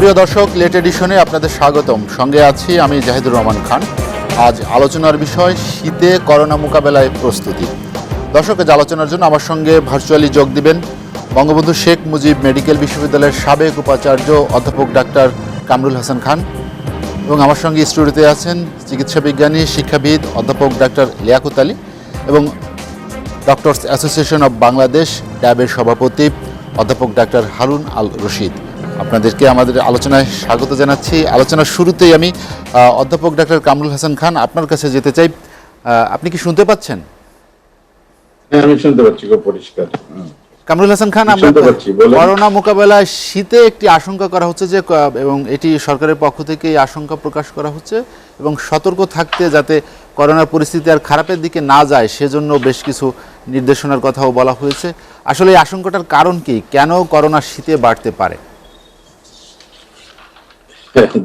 সুপ্রিয় দর্শক, লেট এডিশনে আপনাদের স্বাগতম। সঙ্গে আছি আমি জাহিদুর রহমান খান। আজ আলোচনার বিষয় শীতে করোনা মোকাবেলায় প্রস্তুতি। দর্শক, আজ আলোচনার জন্য আমার সঙ্গে ভার্চুয়ালি যোগ দিবেন বঙ্গবন্ধু শেখ মুজিব মেডিকেল বিশ্ববিদ্যালয়ের সাবেক উপাচার্য অধ্যাপক ডাক্তার কামরুল হাসান খান, এবং আমার সঙ্গে স্টুডিওতে আছেন চিকিৎসা বিজ্ঞানী শিক্ষাবিদ অধ্যাপক ডাক্তার লিয়াকত আলী এবং ডক্টরস অ্যাসোসিয়েশন অব বাংলাদেশ ড্যাবের সভাপতি অধ্যাপক ডাক্তার হারুন আল রশিদ। আপনাদেরকে আমাদের আলোচনায় স্বাগত জানাচ্ছি। আলোচনার শুরুতেই আমি অধ্যাপক ডাক্তার কামরুল হাসান খান আপনার কাছে যেতে চাই। আপনি কি শুনতে পাচ্ছেন? আমি শুনতে পাচ্ছি, খুব পরিষ্কার। কামরুল হাসান খান, আমরা করোনা মোকাবেলায় শীতে একটি আশঙ্কা করা হচ্ছে যে, এবং এটি সরকারের পক্ষ থেকে এই আশঙ্কা প্রকাশ করা হচ্ছে এবং সতর্ক থাকতে যাতে করোনার পরিস্থিতি আর খারাপের দিকে না যায় সেজন্য বেশ কিছু নির্দেশনার কথাও বলা হয়েছে। আসলে এই আশঙ্কাটার কারণ কি? কেন করোনা শীতে বাড়তে পারে?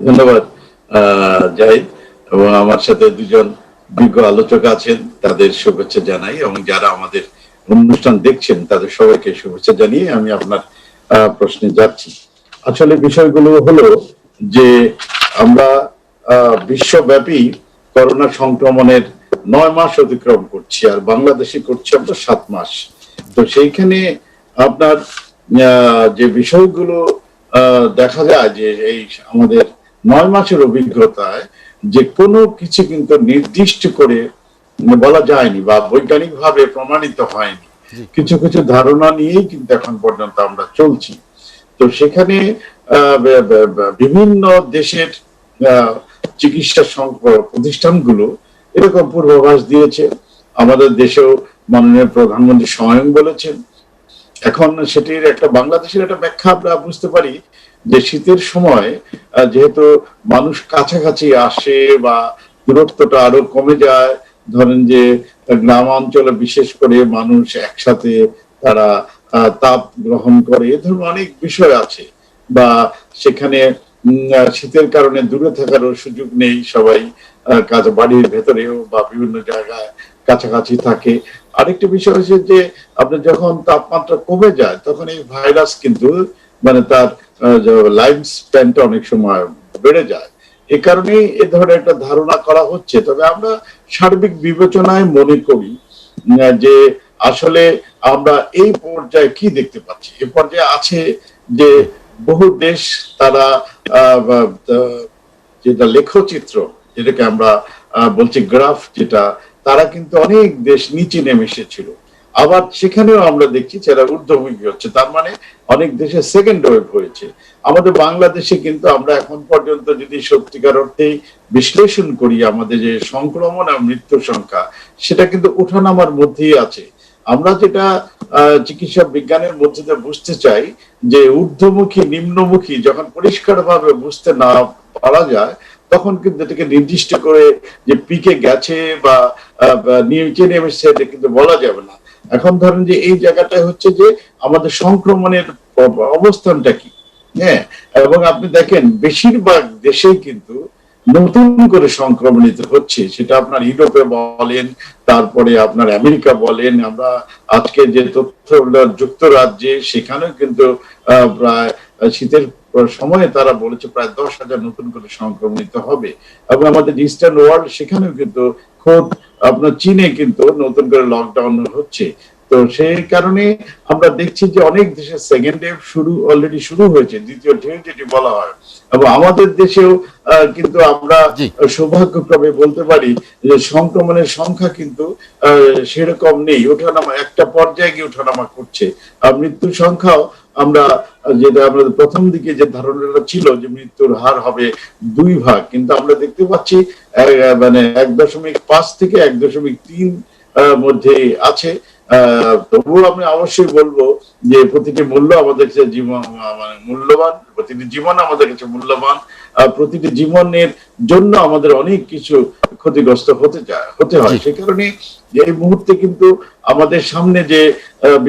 ধন্যবাদ জাহিদ, এবং আমার সাথে দুজন বিজ্ঞ আলোচক আছেন, তাদের শুভেচ্ছা জানাই, এবং যারা আমাদের অনুষ্ঠান দেখছেন তাদের সবাইকে শুভেচ্ছা জানিয়ে আমি আপনার প্রশ্নে যাচ্ছি। আসলে বিষয়গুলো হলো যে আমরা বিশ্বব্যাপী করোনা সংক্রমণের 9 মাস অতিক্রম করছি, আর বাংলাদেশে করছি আমরা 7 মাস। তো সেইখানে আপনার যে বিষয়গুলো দেখা যায় যে এই আমাদের 9 মাসের অভিজ্ঞতায় যে কোনো কিছু কিন্তু নির্দিষ্ট করে বলা যায়নি বা বৈজ্ঞানিক ভাবে প্রমাণিত হয়নি। কিছু কিছু ধারণা নিয়েই কিন্তু এখন পর্যন্ত আমরা চলছি। তো সেখানে বিভিন্ন দেশের চিকিৎসা প্রতিষ্ঠানগুলো এরকম পূর্বাভাস দিয়েছে। আমাদের দেশেও মাননীয় প্রধানমন্ত্রী স্বয়ং বলেছেন। এখন সেটির একটা বাংলাদেশের একটা ব্যাখ্যা আমরা বুঝতে পারি যে শীতের সময় যেহেতু মানুষ কাছাকাছি আসে বা দূরত্বটা আরো কমে যায়, ধরেন যে গ্রামাঞ্চলে বিশেষ করে মানুষ একসাথে তারা তাপ গ্রহণ করে, এ ধরনের অনেক বিষয় আছে, বা সেখানে শীতের কারণে দূরে থাকারও সুযোগ নেই, সবাই বাড়ির ভেতরেও বা বিভিন্ন জায়গায় কাছাকাছি থাকে। আরেকটি বিষয় হচ্ছে যে আপনার যখন তাপমাত্রা কমে যায় তখন এই ভাইরাস কিন্তু মানে তার লাইফ স্প্যানটা অনেক সময় বেড়ে যায়। এ কারণেই এ ধরনের একটা ধারণা করা হচ্ছে। তবে আমরা সার্বিক বিবেচনায় মনে করি যে আসলে আমরা এই পর্যায়ে কি দেখতে পাচ্ছি। এ পর্যায়ে আছে যে বহু দেশ তারা যেটা লেখচিত্র, যেটাকে আমরা বলছি গ্রাফ, যেটা তারা কিন্তু অনেক দেশ নিচে নেমে এসেছিল, আবার সেখানেও আমরা দেখছি যারা ঊর্ধ্বমুখী হচ্ছে, তার মানে অনেক দেশে সেকেন্ড ওয়েভ হয়েছে। আমাদের বাংলাদেশে কিন্তু আমরা এখন পর্যন্ত যদি সত্যিকার অর্থেই বিশ্লেষণ করি আমাদের যে সংক্রমণ আর মৃত্যুর সংখ্যা, সেটা কিন্তু ওঠানামার মধ্যেই আছে। আমরা যেটা চিকিৎসা বিজ্ঞানের মধ্যে দিয়ে বুঝতে চাই যে ঊর্ধ্বমুখী নিম্নমুখী যখন পরিষ্কার ভাবে বুঝতে না পারা যায়, তখন কিন্তু এটাকে নির্দিষ্ট করে যে পিকে গেছে বা নিচে নেমেছে এটা কিন্তু বলা যাবে না। এখন ধরেন যে এই জায়গাটা হচ্ছে যে আমাদের সংক্রমণের অবস্থানটা কি। হ্যাঁ, এবং আপনি দেখেন বেশিরভাগ দেশেই কিন্তু নতুন করে সংক্রমণিত হচ্ছে, সেটা আপনার ইউরোপে বলেন, তারপরে আপনার আমেরিকা বলেন, আমরা আজকে যে তথ্য যুক্তরাজ্যে, সেখানেও কিন্তু প্রায় শীতের সময়ে তারা বলেছে প্রায় 10,000 নতুন করে সংক্রমিত হবে। এবং আমাদের ইস্টার্ন ওয়ার্ল্ড সেখানেও কিন্তু খোদ আপনার চীনে কিন্তু নতুন করে লকডাউন হচ্ছে। তো সেই কারণে আমরা দেখছি যে অনেক দেশের সেকেন্ড ওয়েভ অলরেডি শুরু হয়েছে, দ্বিতীয় ঢেউ যেটি বলা হয়। এবং আমাদের দেশেও কিন্তু আমরা সৌভাগ্যক্রমে বলতে পারি যে সংক্রমণের সংখ্যা কিন্তু সেরকম নেই, ওঠানামা একটা পর্যায়ে গিয়ে ওঠানামা করছে। আর মৃত্যুর সংখ্যাও আমরা যেটা আমাদের প্রথম দিকে যে ধারণাটা ছিল যে মৃত্যুর হার হবে 2 ভাগ, কিন্তু আমরা দেখতে পাচ্ছি মানে 1.5 থেকে 1.3 মধ্যে আছে। তবুও আমি অবশ্যই বলবো যে প্রতিটি মূল্য আমাদের কাছে জীবন মানে মূল্যবান, প্রতিটি জীবন আমাদের কাছে মূল্যবান। প্রতিটি জীবনের জন্য আমাদের অনেক কিছু ক্ষতিগ্রস্ত হতে হয়। সে কারণে এই মুহূর্তে কিন্তু আমাদের সামনে যে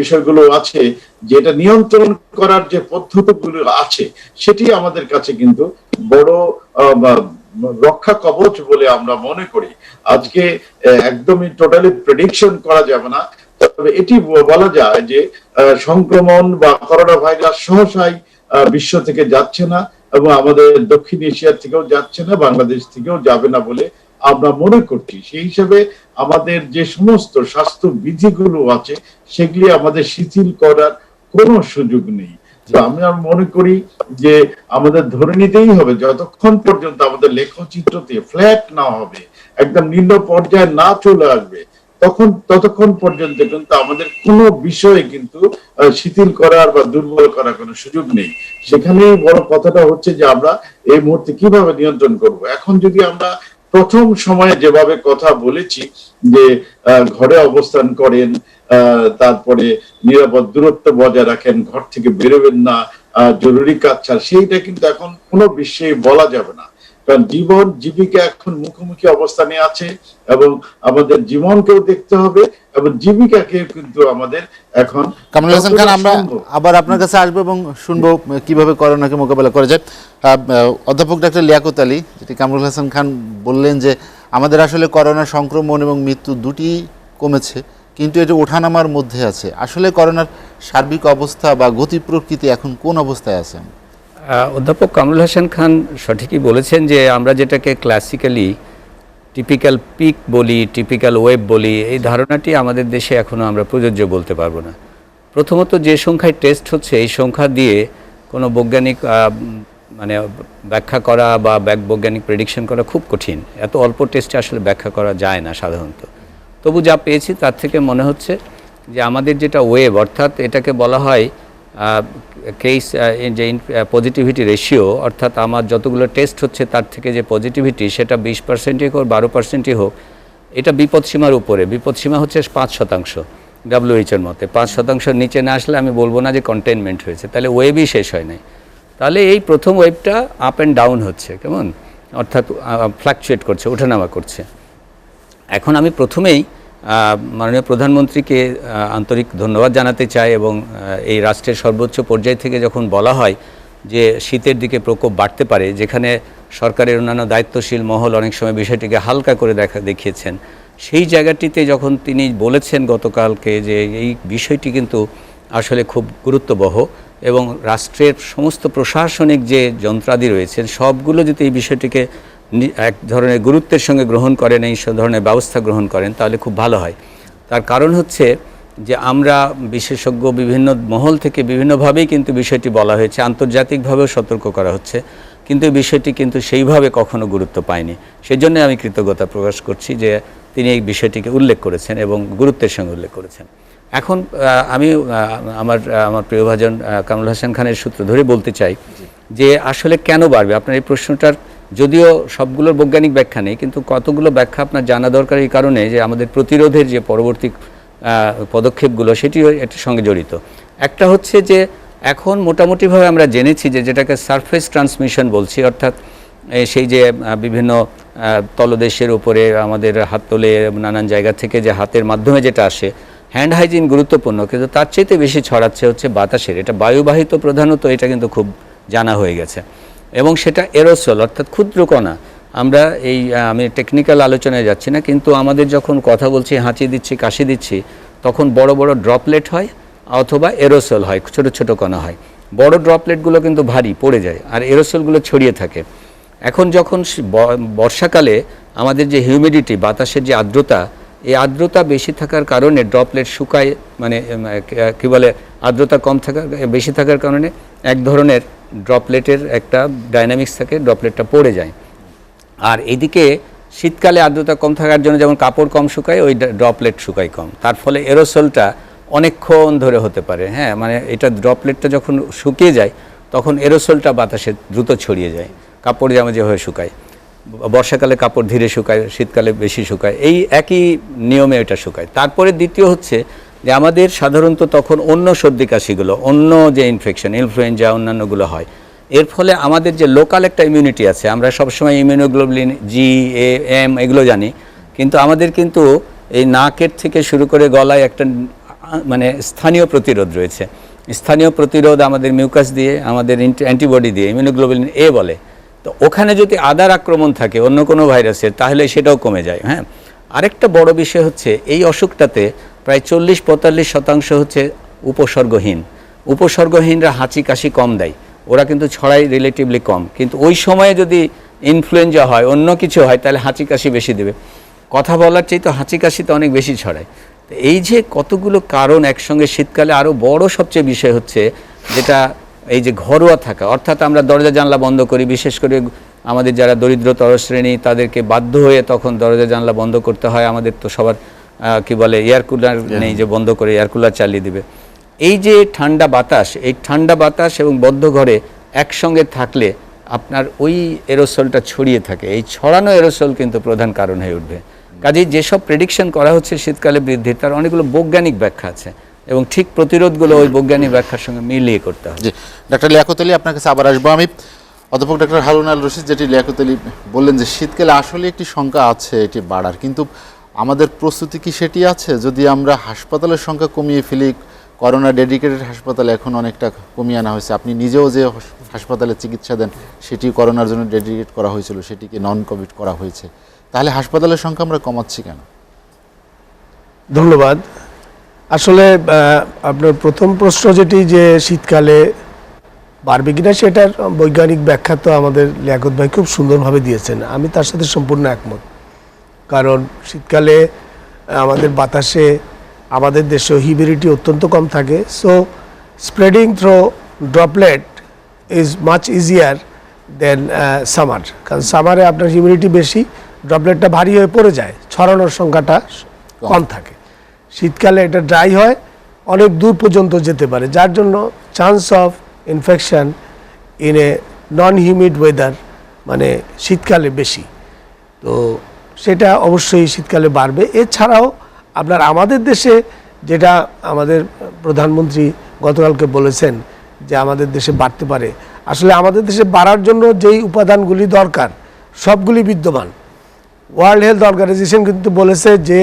বিষয়গুলো আছে, যেটা নিয়ন্ত্রণ করার যে পদ্ধতিগুলো আছে, সেটি আমাদের কাছে কিন্তু বড় রক্ষা কবচ বলে আমরা মনে করি। আজকে একদমই টোটালি প্রেডিকশন করা যাবে না, তবে এটি বলা যায় যে সংক্রমণ বা করোনা ভাইরাস সহসাই বিশ্ব থেকে যাচ্ছে না, এবং আমাদের দক্ষিণ এশিয়া থেকেও যাচ্ছে না, বাংলাদেশ থেকেও যাবে না বলে আমরা মনে করছি। সেই হিসেবে আমাদের যে সমস্ত স্বাস্থ্য বিধিগুলো আছে সেগুলি আমাদের শিথিল করার কোনো সুযোগ নেই। তো আমি মনে করি যে আমাদের ধরে নিতেই হবে যতক্ষণ পর্যন্ত আমাদের লেখচিত্রতে ফ্ল্যাট না হবে, একদম নিম্ন পর্যায়ে না চলে আসবে, ততক্ষণ পর্যন্ত কিন্তু আমাদের কোনো বিষয়ে কিন্তু শিথিল করার বা দুর্বল করার কোনো সুযোগ নেই। সেখানেই বড় কথাটা হচ্ছে যে আমরা এই মুহূর্তে কিভাবে নিয়ন্ত্রণ করব। এখন যদি আমরা প্রথম সময়ে যেভাবে কথা বলেছি যে ঘরে অবস্থান করেন, তারপরে নিরাপদ দূরত্ব বজায় রাখেন, ঘর থেকে বেরোবেন না, জরুরি কাজ ছাড়া, সেইটা কিন্তু এখন কোনো বিষয়ে বলা যাবে না। কারণ জীবন জীবিকা এখন মুখোমুখি অবস্থানে আছে এবং আমাদের জীবনকেও দেখতে হবে এবং জীবিকাকে কিন্তু আমাদের এখন। কামরুল হাসান খান, আমরা আবার আপনার কাছে আসবো এবং শুনবো কিভাবে করোনাকে মোকাবেলা করা যায়। অধ্যাপক ডাক্তার লিয়াকত আলী, যেটি কামরুল হাসান খান বললেন যে আমাদের আসলে করোনা সংক্রমণ এবং মৃত্যু দুটি কমেছে, কিন্তু এটি ওঠানামার মধ্যে আছে। আসলে করোনার সার্বিক অবস্থা বা গতি প্রকৃতি এখন কোন অবস্থায় আছে? অধ্যাপক কামরুল হাসান খান সঠিকই বলেছেন যে আমরা যেটাকে ক্লাসিক্যালি টিপিক্যাল পিক বলি, টিপিক্যাল ওয়েভ বলি, এই ধারণাটি আমাদের দেশে এখনও আমরা প্রযোজ্য বলতে পারবো না। প্রথমত যে সংখ্যায় টেস্ট হচ্ছে এই সংখ্যা দিয়ে কোনো বৈজ্ঞানিক মানে ব্যাখ্যা করা বা বৈজ্ঞানিক প্রেডিকশন করা খুব কঠিন। এত অল্প টেস্টে আসলে ব্যাখ্যা করা যায় না সাধারণত। তবু যা পেয়েছি তার থেকে মনে হচ্ছে যে আমাদের যেটা ওয়েভ, অর্থাৎ এটাকে বলা হয় কেস যে পজিটিভিটি রেশিও, অর্থাৎ আমার যতগুলো টেস্ট হচ্ছে তার থেকে যে পজিটিভিটি সেটা 20%ই হোক 12%ই হোক, এটা বিপদসীমার উপরে। বিপদসীমা হচ্ছে 5%, WHO-র মতে 5%-র নিচে না আসলে আমি বলবো না যে কন্টেইনমেন্ট হয়েছে, তাহলে ওয়েভই শেষ হয় নাই। তাহলে এই প্রথম ওয়েভটা আপ অ্যান্ড ডাউন হচ্ছে, কেমন, অর্থাৎ ফ্লাকচুয়েট করছে, ওঠানামা করছে। এখন আমি প্রথমেই মাননীয় প্রধানমন্ত্রীকে আন্তরিক ধন্যবাদ জানাতে চাই এবং এই রাষ্ট্রের সর্বোচ্চ পর্যায় থেকে যখন বলা হয় যে শীতের দিকে প্রকোপ বাড়তে পারে, যেখানে সরকারের অন্যান্য দায়িত্বশীল মহল অনেক সময় বিষয়টিকে হালকা করে দেখিয়েছেন, সেই জায়গাটিতে যখন তিনি বলেছেন গতকালকে যে এই বিষয়টি কিন্তু আসলে খুব গুরুত্ববহ এবং রাষ্ট্রের সমস্ত প্রশাসনিক যে যন্ত্রাদি রয়েছেন সবগুলো যদি এই বিষয়টিকে এক ধরনের গুরুত্বের সঙ্গে গ্রহণ করেন, এই ধরনের ব্যবস্থা গ্রহণ করেন, তাহলে খুব ভালো হয়। তার কারণ হচ্ছে যে আমরা বিশেষজ্ঞ বিভিন্ন মহল থেকে বিভিন্নভাবেই কিন্তু বিষয়টি বলা হয়েছে, আন্তর্জাতিকভাবেও সতর্ক করা হচ্ছে, কিন্তু এই বিষয়টি কিন্তু সেইভাবে কখনো গুরুত্ব পায়নি। সেজন্য আমি কৃতজ্ঞতা প্রকাশ করছি যে তিনি এই বিষয়টিকে উল্লেখ করেছেন এবং গুরুত্বের সঙ্গে উল্লেখ করেছেন। এখন আমি আমার প্রিয়ভাজন কামরুল হাসান খানের সূত্র ধরে বলতে চাই যে আসলে কেন বাড়বে। আপনার এই প্রশ্নটার যদিও সবগুলোর বৈজ্ঞানিক ব্যাখ্যা নেই, কিন্তু কতগুলো ব্যাখ্যা আপনার জানা দরকার এই কারণে যে আমাদের প্রতিরোধের যে পরবর্তী পদক্ষেপগুলো সেটিও এটির সঙ্গে জড়িত। একটা হচ্ছে যে এখন মোটামুটিভাবে আমরা জেনেছি যে যেটাকে সারফেস ট্রান্সমিশন বলছি, অর্থাৎ সেই যে বিভিন্ন তলদেশের উপরে আমাদের হাত তোলে নানান জায়গা থেকে যে হাতের মাধ্যমে যেটা আসে, হ্যান্ড হাইজিন গুরুত্বপূর্ণ, কিন্তু তার চাইতে বেশি ছড়াচ্ছে হচ্ছে বাতাসের। এটা বায়ুবাহিত প্রধানত, এটা কিন্তু খুব জানা হয়ে গেছে। এবং সেটা এরোসল, অর্থাৎ ক্ষুদ্র কণা। আমরা আমি টেকনিক্যাল আলোচনায় যাচ্ছি না, কিন্তু আমাদের যখন কথা বলছি, হাঁচি দিচ্ছি, কাশি দিচ্ছি, তখন বড় বড় ড্রপলেট হয় অথবা এরোসল হয়, ছোট ছোট কণা হয়। বড় ড্রপলেটগুলো কিন্তু ভারী পড়ে যায় আর এরোসলগুলো ছড়িয়ে থাকে। এখন যখন বর্ষাকালে আমাদের যে হিউমিডিটি, বাতাসের যে আর্দ্রতা, এই আর্দ্রতা বেশি থাকার কারণে ড্রপলেট শুকায়, মানে কী বলে, আর্দ্রতা কম থাকার বেশি থাকার কারণে এক ধরনের ড্রপলেটের একটা ডাইনামিক্স থাকে, ড্রপলেটটা পড়ে যায়। আর এদিকে শীতকালে আর্দ্রতা কম থাকার জন্য যেমন কাপড় কম শুকায়, ওই ড্রপলেট শুকায় কম, তার ফলে এরোসলটা অনেকক্ষণ ধরে হতে পারে। হ্যাঁ, মানে এটা ড্রপলেটটা যখন শুকিয়ে যায় তখন এরোসলটা বাতাসে দ্রুত ছড়িয়ে যায়, কাপড় জামা যেভাবে শুকায়। বর্ষাকালে কাপড় ধীরে শুকায়, শীতকালে বেশি শুকায়, এই একই নিয়মে এটা শুকায়। তারপরে দ্বিতীয় হচ্ছে যে আমাদের সাধারণত তখন অন্য সর্দি কাশিগুলো, অন্য যে ইনফেকশন, ইনফ্লুয়েঞ্জা অন্যান্যগুলো হয়, এর ফলে আমাদের যে লোকাল একটা ইমিউনিটি আছে, আমরা সবসময় ইমিউনোগ্লোবুলিন GAM এগুলো জানি, কিন্তু আমাদের কিন্তু এই নাকের থেকে শুরু করে গলায় একটা মানে স্থানীয় প্রতিরোধ রয়েছে। স্থানীয় প্রতিরোধ আমাদের মিউকাস দিয়ে, আমাদের অ্যান্টিবডি দিয়ে, ইমিউনোগ্লোবুলিন A বলে। তো ওখানে যদি আদার আক্রমণ থাকে অন্য কোনো ভাইরাসের, তাহলে সেটাও কমে যায়। হ্যাঁ, আরেকটা বড় বিষয় হচ্ছে এই অসুখটাতে প্রায় 40-45% হচ্ছে উপসর্গহীন। উপসর্গহীনরা হাঁচি কাশি কম দেয়, ওরা কিন্তু ছড়ায় রিলেটিভলি কম, কিন্তু ওই সময়ে যদি ইনফ্লুয়েঞ্জা হয়, অন্য কিছু হয়, তাহলে হাঁচি কাশি বেশি দেবে। কথা বলার চেয়ে তো হাঁচি কাশিতে অনেক বেশি ছড়ায়। তো এই যে কতগুলো কারণ একসঙ্গে, শীতকালে আরও বড় সবচেয়ে বিষয় হচ্ছে যেটা এই যে ঘরোয়া থাকা, অর্থাৎ আমরা দরজা জানলা বন্ধ করি, বিশেষ করে আমাদের যারা দরিদ্রতর শ্রেণী তাদেরকে বাধ্য হয়ে তখন দরজা জানলা বন্ধ করতে হয়। আমাদের তো সবার কি বলে এয়ার কুলার নেই যে বন্ধ করে এয়ার কুলার চালিয়ে দিবে। এই যে ঠান্ডা বাতাস, এই ঠান্ডা বাতাস এবং বদ্ধ ঘরে একসঙ্গে থাকলে আপনার ওই এরোসলটা ছড়িয়ে থাকে, এই ছড়ানো এরোসল কিন্তু প্রধান কারণ হয়ে উঠবে। কাজেই যেসব প্রেডিকশন করা হচ্ছে শীতকালে বৃদ্ধির, তার অনেকগুলো বৈজ্ঞানিক ব্যাখ্যা আছে এবং ঠিক প্রতিরোধগুলো ওই বৈজ্ঞানিক ব্যাখ্যার সঙ্গে মিলিয়ে করতে হবে। জি, ডাক্তার লিয়াকত আলী, আপনার কাছে আবার আসবো আমি। অধ্যাপক ডাক্তার হারুন আল রশিদ, যেটি লিয়াকত আলী বললেন যে শীতকালে আসলে একটি সংখ্যা আছে এটি বাড়ার, কিন্তু আমাদের প্রস্তুতি কি সেটি আছে? যদি আমরা হাসপাতালের সংখ্যা কমিয়ে ফেলি, করোনা ডেডিকেটেড হাসপাতালে এখন অনেকটা কমিয়ে আনা হয়েছে, আপনি নিজেও যে হাসপাতালে চিকিৎসা দেন সেটি করোনার জন্য ডেডিকেট করা হয়েছিল, সেটিকে নন কোভিড করা হয়েছে, তাহলে হাসপাতালের সংখ্যা আমরা কমাচ্ছি কেন? ধন্যবাদ। আসলে আপনার প্রথম প্রশ্ন যেটি যে শীতকালে বাড়বে কিনা, সেটার বৈজ্ঞানিক ব্যাখ্যা তো আমাদের লিয়াকত ভাই খুব সুন্দরভাবে দিয়েছেন, আমি তার সাথে সম্পূর্ণ একমত। কারণ শীতকালে আমাদের বাতাসে, আমাদের দেশে হিউমিডিটি অত্যন্ত কম থাকে, so spreading through droplet is much easier than summer. কারণ সামারে আপনার হিউমিডিটি বেশি, ড্রপলেটটা ভারী হয়ে পড়ে যায়, ছড়ানোর সংখ্যাটা কম থাকে। শীতকালে এটা ড্রাই হয়, অনেক দূর পর্যন্ত যেতে পারে, যার জন্য chance of infection in a non humid weather মানে শীতকালে বেশি। তো সেটা অবশ্যই শীতকালে বাড়বে। এছাড়াও আপনার আমাদের দেশে যেটা আমাদের প্রধানমন্ত্রী গতকালকে বলেছেন যে আমাদের দেশে বাড়তে পারে, আসলে আমাদের দেশে বাড়ার জন্য যেই উপাদানগুলি দরকার সবগুলি বিদ্যমান। ওয়ার্ল্ড হেলথ অর্গানাইজেশন কিন্তু বলেছে যে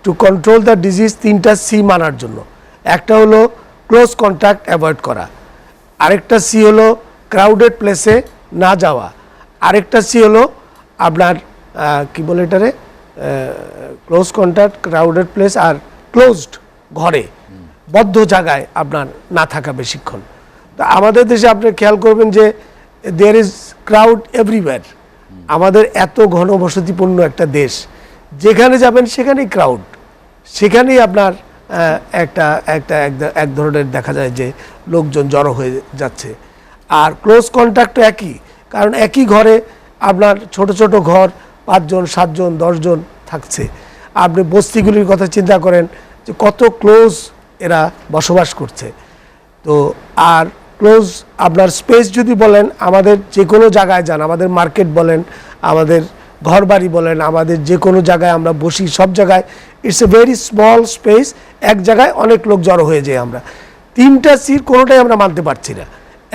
টু কন্ট্রোল দ্য ডিজিজ 3টা সি মানার জন্য। একটা হলো ক্লোজ কন্ট্যাক্ট অ্যাভয়েড করা, আরেকটা সি হলো ক্রাউডেড প্লেসে না যাওয়া, আরেকটা সি হলো আপনার কি বলে এটারে ক্লোজ কন্ট্যাক্ট, ক্রাউডেড প্লেস আর ক্লোজড ঘরে, বদ্ধ জায়গায় আপনার না থাকা বেশিক্ষণ। তো আমাদের দেশে আপনি খেয়াল করবেন যে দেয়ার ইজ ক্রাউড এভরিওয়্যার। আমাদের এত ঘনবসতিপূর্ণ একটা দেশ, যেখানে যাবেন সেখানেই ক্রাউড, সেখানেই আপনার এক ধরনের দেখা যায় যে লোকজন জড়ো হয়ে যাচ্ছে। আর ক্লোজ কন্ট্যাক্টও একই, কারণ একই ঘরে আপনার ছোট ছোট ঘর, 5 জন 7 জন 10 জন থাকছে। আপনি বস্তিগুলির কথা চিন্তা করেন যে কত ক্লোজ এরা বসবাস করছে। তো আর ক্লোজ আপনার স্পেস যদি বলেন, আমাদের যে কোনো জায়গায় যান, আমাদের মার্কেট বলেন, আমাদের ঘর বাড়ি বলেন, আমাদের যে কোনো জায়গায় আমরা বসি, সব জায়গায় it's a very small space, এক জায়গায় অনেক লোক জড়ো হয়ে যায়। আমরা 3টা সির কোনোটাই আমরা মানতে পারছি না,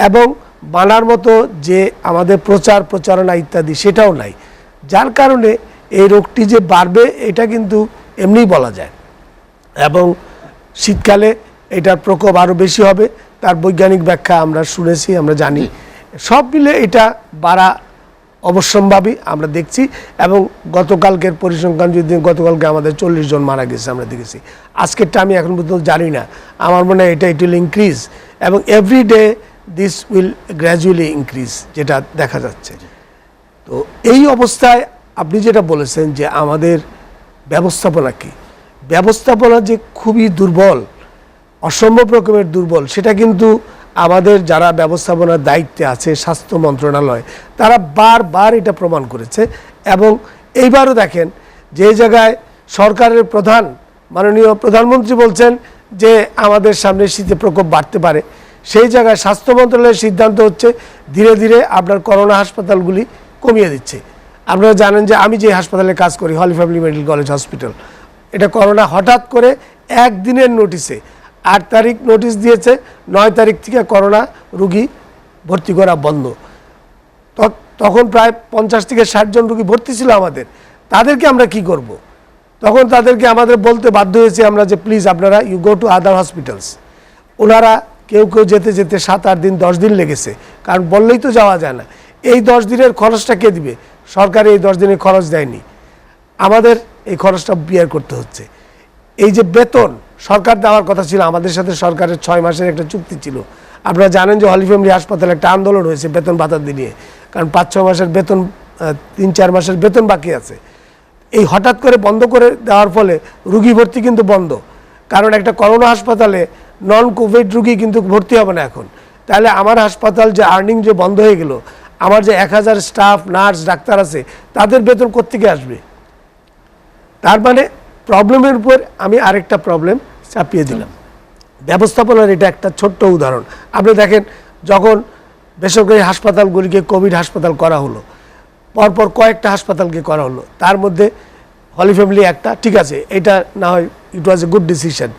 এবং মানার মতো যে আমাদের প্রচারণা ইত্যাদি সেটাও নাই, যার কারণে এই রোগটি যে বাড়বে এটা কিন্তু এমনিই বলা যায়। এবং শীতকালে এটার প্রকোপ আরও বেশি হবে, তার বৈজ্ঞানিক ব্যাখ্যা আমরা শুনেছি, আমরা জানি। সব মিলে এটা বাড়া অবশ্যম্ভাবী আমরা দেখছি। এবং গতকালকের পরিসংখ্যান যদি, গতকালকে আমাদের 40 জন মারা গেছে আমরা দেখেছি, আজকেরটা আমি এখন পর্যন্ত জানি না, আমার মনে হয় এটা ইট উইল ইনক্রিজ, এবং every day this will gradually increase, যেটা দেখা যাচ্ছে। তো এই অবস্থায় আপনি যেটা বলেছেন যে আমাদের ব্যবস্থাপনা কি, ব্যবস্থাপনা যে খুবই দুর্বল, অসম্ভব রকমের দুর্বল, সেটা কিন্তু আমাদের যারা ব্যবস্থাপনার দায়িত্বে আছে, স্বাস্থ্য মন্ত্রণালয়, তারা বারবার এটা প্রমাণ করেছে। এবং এইবারও দেখেন যে জায়গায় সরকারের প্রধান মাননীয় প্রধানমন্ত্রী বলছেন যে আমাদের সামনে শীতের প্রকোপ বাড়তে পারে, সেই জায়গায় স্বাস্থ্য মন্ত্রণালয়ের সিদ্ধান্ত হচ্ছে ধীরে ধীরে আপনার করোনা হাসপাতালগুলি কমিয়ে দিচ্ছে। আপনারা জানেন যে আমি যে হাসপাতালে কাজ করি, হলি ফ্যামিলি মেডিকেল কলেজ হসপিটাল, এটা করোনা হঠাৎ করে একদিনের নোটিসে 8 তারিখ নোটিশ দিয়েছে, 9 তারিখ থেকে করোনা রুগী ভর্তি করা বন্ধ। তখন প্রায় 50 থেকে 60 জন রুগী ভর্তি ছিল আমাদের, তাদেরকে আমরা কি করব? তখন তাদেরকে আমাদের বলতে বাধ্য হয়েছে আমরা যে প্লিজ আপনারা you go to other hospitals. ওনারা কেউ কেউ যেতে যেতে 7-8 দিন 10 দিন লেগেছে, কারণ বললেই তো যাওয়া যায় না। এই 10 দিনের খরচটা কে দিবে? সরকার এই 10 দিনের খরচ দেয়নি, আমাদের এই খরচটা বিয়ার করতে হচ্ছে। এই যে বেতন সরকার দেওয়ার কথা ছিল, আমাদের সাথে সরকারের 6 মাসের একটা চুক্তি ছিল। আপনারা জানেন যে হলি ফ্যামিলি হাসপাতালে একটা আন্দোলন হয়েছে বেতন ভাতা নিয়ে, কারণ 5-6 মাসের বেতন, 3-4 মাসের বেতন বাকি আছে। এই হঠাৎ করে বন্ধ করে দেওয়ার ফলে রুগী ভর্তি কিন্তু বন্ধ, কারণ একটা করোনা হাসপাতালে নন কোভিড রুগী কিন্তু ভর্তি হবে না এখন। তাহলে আমার হাসপাতাল যে আর্নিং যে বন্ধ হয়ে গেল, আমার যে 1000 স্টাফ, নার্স, ডাক্তার আছে, তাদের বেতন কোত্থেকে আসবে? তার মানে প্রবলেমের উপর আমি আরেকটা প্রবলেম চাপিয়ে দিলাম। ব্যবস্থাপনার এটা একটা ছোট্ট উদাহরণ। আপনি দেখেন, যখন বেসরকারি হাসপাতালগুলিকে কোভিড হাসপাতাল করা হলো, পরপর কয়েকটা হাসপাতালকে করা হলো, তার মধ্যে হলি ফ্যামিলি একটা, ঠিক আছে, এটা না হয় it was a good decision.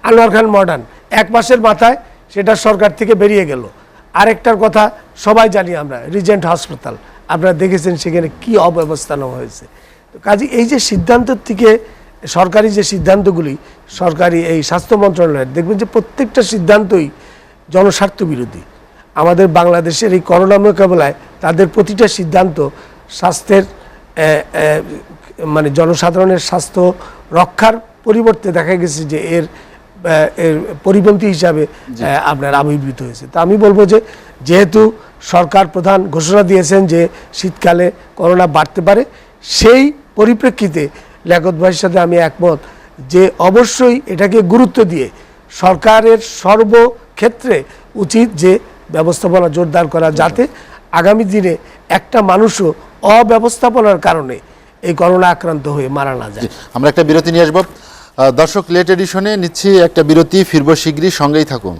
Anwar Khan modern 1 মাসের মাথায় সেটা সরকার থেকে বেরিয়ে গেল। আরেকটার কথা সবাই জানি আমরা, রিজেন্ট হাসপাতাল, আপনারা দেখেছেন সেখানে কি অব্যবস্থা নেওয়া হয়েছে। তো কাজে এই যে সিদ্ধান্তের থেকে সরকারি যে সিদ্ধান্তগুলি, সরকারি এই স্বাস্থ্য মন্ত্রণালয়ের, দেখবেন যে প্রত্যেকটা সিদ্ধান্তই জনস্বার্থ বিরোধী। আমাদের বাংলাদেশের এই করোনা মোকাবেলায় তাদের প্রতিটা সিদ্ধান্ত স্বাস্থ্যের মানে জনসাধারণের স্বাস্থ্য রক্ষার পরিবর্তে দেখা গেছে যে এর পরিপন্থী হিসাবে আপনার আবির্ভূত হয়েছে। তা আমি বলবো যে যেহেতু সরকার প্রধান ঘোষণা দিয়েছেন যে শীতকালে করোনা বাড়তে পারে, সেই পরিপ্রেক্ষিতে লিয়াকত ভাইয়ের সাথে আমি একমত যে অবশ্যই এটাকে গুরুত্ব দিয়ে সরকারের সর্বক্ষেত্রে উচিত যে ব্যবস্থাপনা জোরদার করা, যাতে আগামী দিনে একটা মানুষও অব্যবস্থাপনার কারণে এই করোনা আক্রান্ত হয়ে মারা না যায়। আমরা একটা বিরতি নিয়ে আসবো। দর্শক, লেট এডিশনে নিচ্ছি একটা বিরতি, ফিরবো শীঘ্রই, সঙ্গেই থাকুন।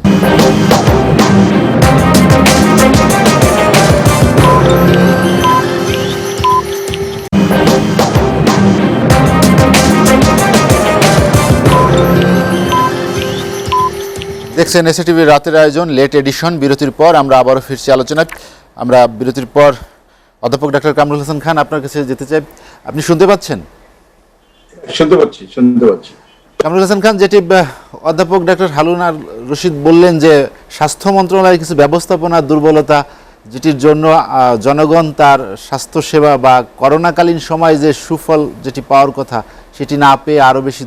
দেখছেন এসএটিভির রাতের আয়োজন লেট এডিশন। বিরতির পর আমরা আবারও ফিরছি আলোচনায়। আমরা বিরতির পর অধ্যাপক ডাক্তার কামরুল হাসান খান আপনার কাছে যেতে চাই। আপনি শুনতে পাচ্ছেন? শুনতে পাচ্ছি। কামরুল হাসান খান, যেটি অধ্যাপক ডাক্তার হারুন আর রশিদ বললেন যে স্বাস্থ্য মন্ত্রণালয়ের কিছু ব্যবস্থাপনা দুর্বলতা, যেটির জন্য জনগণ তার স্বাস্থ্যসেবা বা করোনাকালীন সময় যে সুফল যেটি পাওয়ার কথা সেটি না পেয়ে আরও বেশি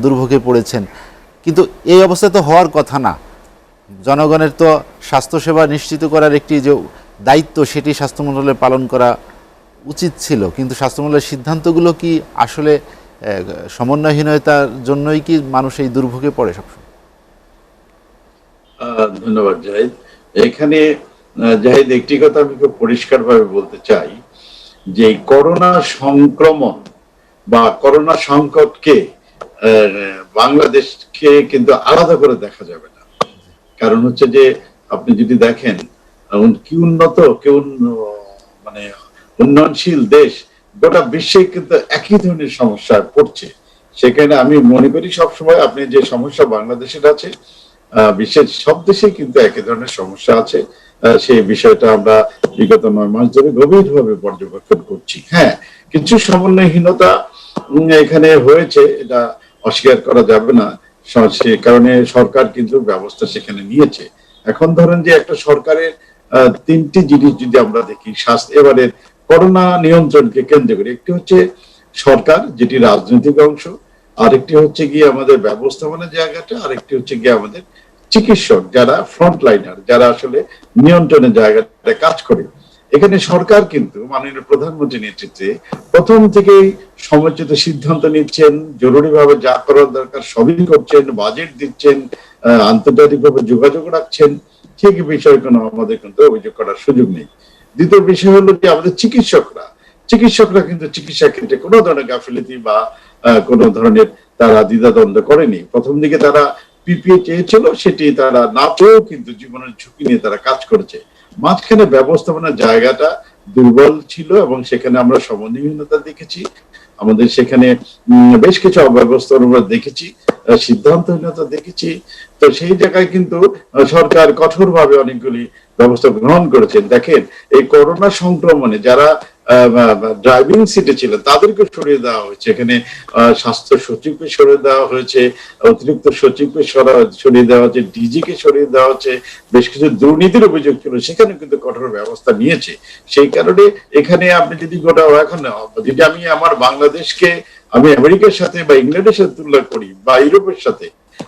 দুর্ভোগে পড়েছেন। কিন্তু এই অবস্থা তো হওয়ার কথা না। জনগণের তো স্বাস্থ্যসেবা নিশ্চিত করার একটি যে দায়িত্ব, সেটি স্বাস্থ্য মন্ত্রণালয়ের পালন করা উচিত ছিল। কিন্তু স্বাস্থ্য মন্ত্রণালয়ের সিদ্ধান্তগুলো কি আসলে সমন্বয়হীনতার জন্যই কি মানুষ এই দুর্ভোগে পড়ে সবসময়? ধন্যবাদ জাহিদ। এখানে জাহিদ, একটি কথা আমি খুব পরিষ্কারভাবে বলতে চাই যে করোনা সংক্রমণ বা করোনা সংকটকে বাংলাদেশকে কিন্তু আলাদা করে দেখা যাবে না। কারণ হচ্ছে যে আপনি যদি দেখেন কি উন্নত, কি মানে উন্নয়নশীল দেশ, গোটা বিশ্বে কিন্তু একই ধরনের সমস্যা পড়ছে। সেখানে আমি মনে করি সবসময় আপনি যে সমস্যা বাংলাদেশের আছে, বিশ্বের সব দেশে কিন্তু একই ধরনের সমস্যা আছে। সেই বিষয়টা আমরা বিগত 9 মাস ধরে গভীরভাবে পর্যবেক্ষণ করছি। হ্যাঁ, কিছু সমন্বয়হীনতা এখানে হয়েছে, এটা অস্বীকার করা যাবে না। সে কারণে সরকার কিন্তু ব্যবস্থা সেখানে নিয়েছে। এখন ধরেন যে একটা সরকারের 3টি জিনিস যদি আমরা দেখি স্বাস্থ্য এবারের করোনা নিয়ন্ত্রণকে কেন্দ্র করে, একটি হচ্ছে সরকার, যেটি রাজনৈতিক অংশ, আরেকটি হচ্ছে গিয়ে আমাদের ব্যবস্থাপনার জায়গাটা, আরেকটি হচ্ছে গিয়ে আমাদের চিকিৎসক, যারা ফ্রন্টলাইনার, যারা আসলে নিয়ন্ত্রণের জায়গাটা কাজ করে। এখানে সরকার কিন্তু মাননীয় প্রধানমন্ত্রীর নেতৃত্বে প্রথম থেকেই সময়োচিত সিদ্ধান্ত নিচ্ছেন, জরুরিভাবে যা করার দরকার সবই করছেন, বাজেট দিচ্ছেন, আন্তর্জাতিকভাবে যোগাযোগ রাখছেন। ঠিক বিষয়ে কোনো আমাদের কিন্তু অভিযোগ করার সুযোগ নেই। দ্বিতীয় বিষয় হলো যে আমাদের চিকিৎসকরা কিন্তু চিকিৎসা ক্ষেত্রে কোনো ধরনের গাফিলতি বা কোনো ধরনের তারা দ্বিধাদ্বন্দ্ব করেনি। প্রথম দিকে তারা পিপিএ চেয়েছিল, সেটি তারা না পেয়েও কিন্তু জীবনের ঝুঁকি নিয়ে তারা কাজ করেছে। মাঝখানে ব্যবস্থাপনার জায়গাটা দুর্বল ছিল এবং সেখানে আমরা সমন্বয়হীনতা দেখেছি। আমাদের সেখানে বেশ কিছু অব্যবস্থার আমরা দেখেছি, সিদ্ধান্তহীনতা দেখেছি। তো সেই জায়গায় কিন্তু সরকার কঠোরভাবে অনেকগুলি ব্যবস্থা গ্রহণ করেছেন। দেখেন, এই করোনা সংক্রমণে যারা ড্রাইভিং সিটে ছিলেন তাদেরকে সরিয়ে দেওয়া হয়েছে। এখানে স্বাস্থ্য সচিবকে সরিয়ে দেওয়া হয়েছে, অতিরিক্ত সচিবকে সরিয়ে দেওয়া হয়েছে, ডিজিকে সরিয়ে দেওয়া হচ্ছে। বেশ কিছু দুর্নীতির অভিযোগ ছিল, সেখানে কিন্তু কঠোর ব্যবস্থা নিয়েছে। সেই কারণে এখানে আপনি যদি গোটা এখন যদি আমি আমার বাংলাদেশকে আমি আমেরিকার সাথে বা ইংল্যান্ডের সাথে তুলনা করি বা ইউরোপের সাথে,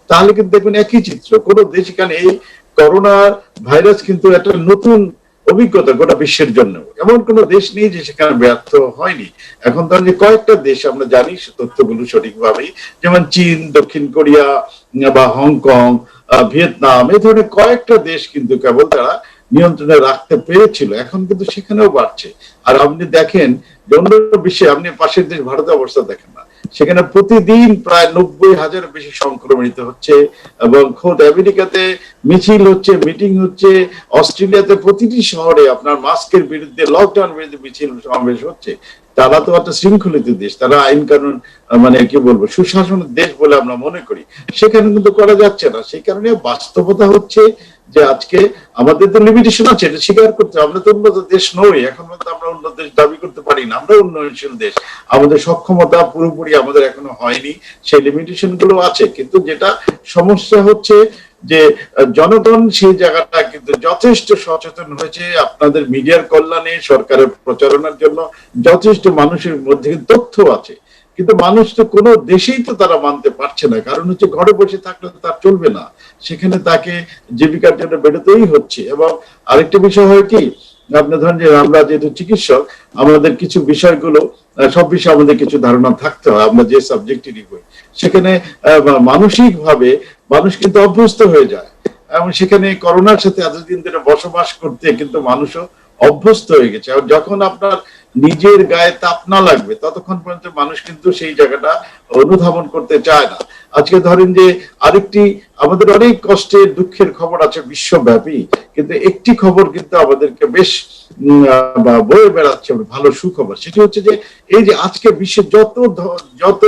তাহলে কিন্তু দেখবেন একই চিত্র। কোন দেশ এখানে এই করোনা ভাইরাস কিন্তু একটা নতুন অভিজ্ঞতা গোটা বিশ্বের জন্য, এমন কোন দেশ নেই যে সেখানে ব্যর্থ হয়নি। এখন ধরেন যে কয়েকটা দেশ আমরা জানি তথ্যগুলো সঠিকভাবেই, যেমন চীন, দক্ষিণ কোরিয়া বা হংকং, ভিয়েতনাম, এই ধরনের কয়েকটা দেশ কিন্তু কেবল তারা নিয়ন্ত্রণে রাখতে পেরেছিল, এখন কিন্তু সেখানেও বাড়ছে। আর আপনি দেখেন যে অন্য বিশ্বে, আপনি পাশের দেশ ভারতের অবস্থা দেখেন না, সেখানে প্রতিদিন প্রায় 90,000 বেশি সংক্রমিত হচ্ছে, এবং খোদ আমেরিকাতে মিছিল হচ্ছে, মিটিং হচ্ছে, অস্ট্রেলিয়াতে প্রতিটি শহরে আপনার মাস্কের বিরুদ্ধে, লকডাউন বিরুদ্ধে মিছিল সমাবেশ হচ্ছে। তারা তো একটা শৃঙ্খলিত দেশ, তারা আইন কানুন মানে কি বলবো সুশাসনের দেশ বলে আমরা মনে করি, সেখানে কিন্তু করা যাচ্ছে না। সেই কারণে বাস্তবতা হচ্ছে যে আজকে আমাদের তো লিমিটেশন আছে, এটা স্বীকার করতে হবে। আমরা তো উন্নত দেশ নই, এখন পর্যন্ত আমরা উন্নত দেশ দাবি করতে পারি না, আমরা উন্নয়নশীল দেশ। আমাদের সক্ষমতা পুরোপুরি আমাদের এখনো হয়নি, সেই লিমিটেশন গুলো আছে। কিন্তু যেটা সমস্যা হচ্ছে যে জনগণ সেই জায়গাটা কিন্তু যথেষ্ট সচেতন হয়েছে। আপনাদের মিডিয়ার কল্যাণে, সরকারের প্রচারণার জন্য যথেষ্ট মানুষের মধ্যে তথ্য আছে, কিন্তু মানুষ তো কোনো দেশেই তো তারা মানতে পারছে না। কারণ হচ্ছে ঘরে বসে থাকলে তার চলবে না, সেখানে তাকে জীবিকার জন্য বেরোতেই হচ্ছে। এবং আরেকটা বিষয় হয় কি, আপনি ধরেন যে আমরা যেহেতু চিকিৎসক, আমাদের কিছু বিষয়গুলো, সব বিষয়ে আমাদের কিছু ধারণা থাকতে হয়। আমরা যে সাবজেক্টেরই হই, সেখানে মানসিক ভাবে মানুষ কিন্তু অভ্যস্ত হয়ে যায়, এবং সেখানে করোনার সাথে এতদিন ধরে বসবাস করতে কিন্তু মানুষও অভ্যস্ত হয়ে গেছে। আর যখন আপনার নিজের গায়ে তাপ না লাগবে, ততক্ষণ পর্যন্ত মানুষ কিন্তু সেই জায়গাটা অনুধাবন করতে চায় না। আজকে ধরেন যে আরেকটি আমাদের অনেক কষ্টের দুঃখের খবর আছে বিশ্বব্যাপী, কিন্তু একটি খবর কিন্তু আমাদেরকে বেশ বয়ে বেড়াচ্ছে ভালো সুখবর। সেটি হচ্ছে যে এই যে আজকে বিশ্বে যত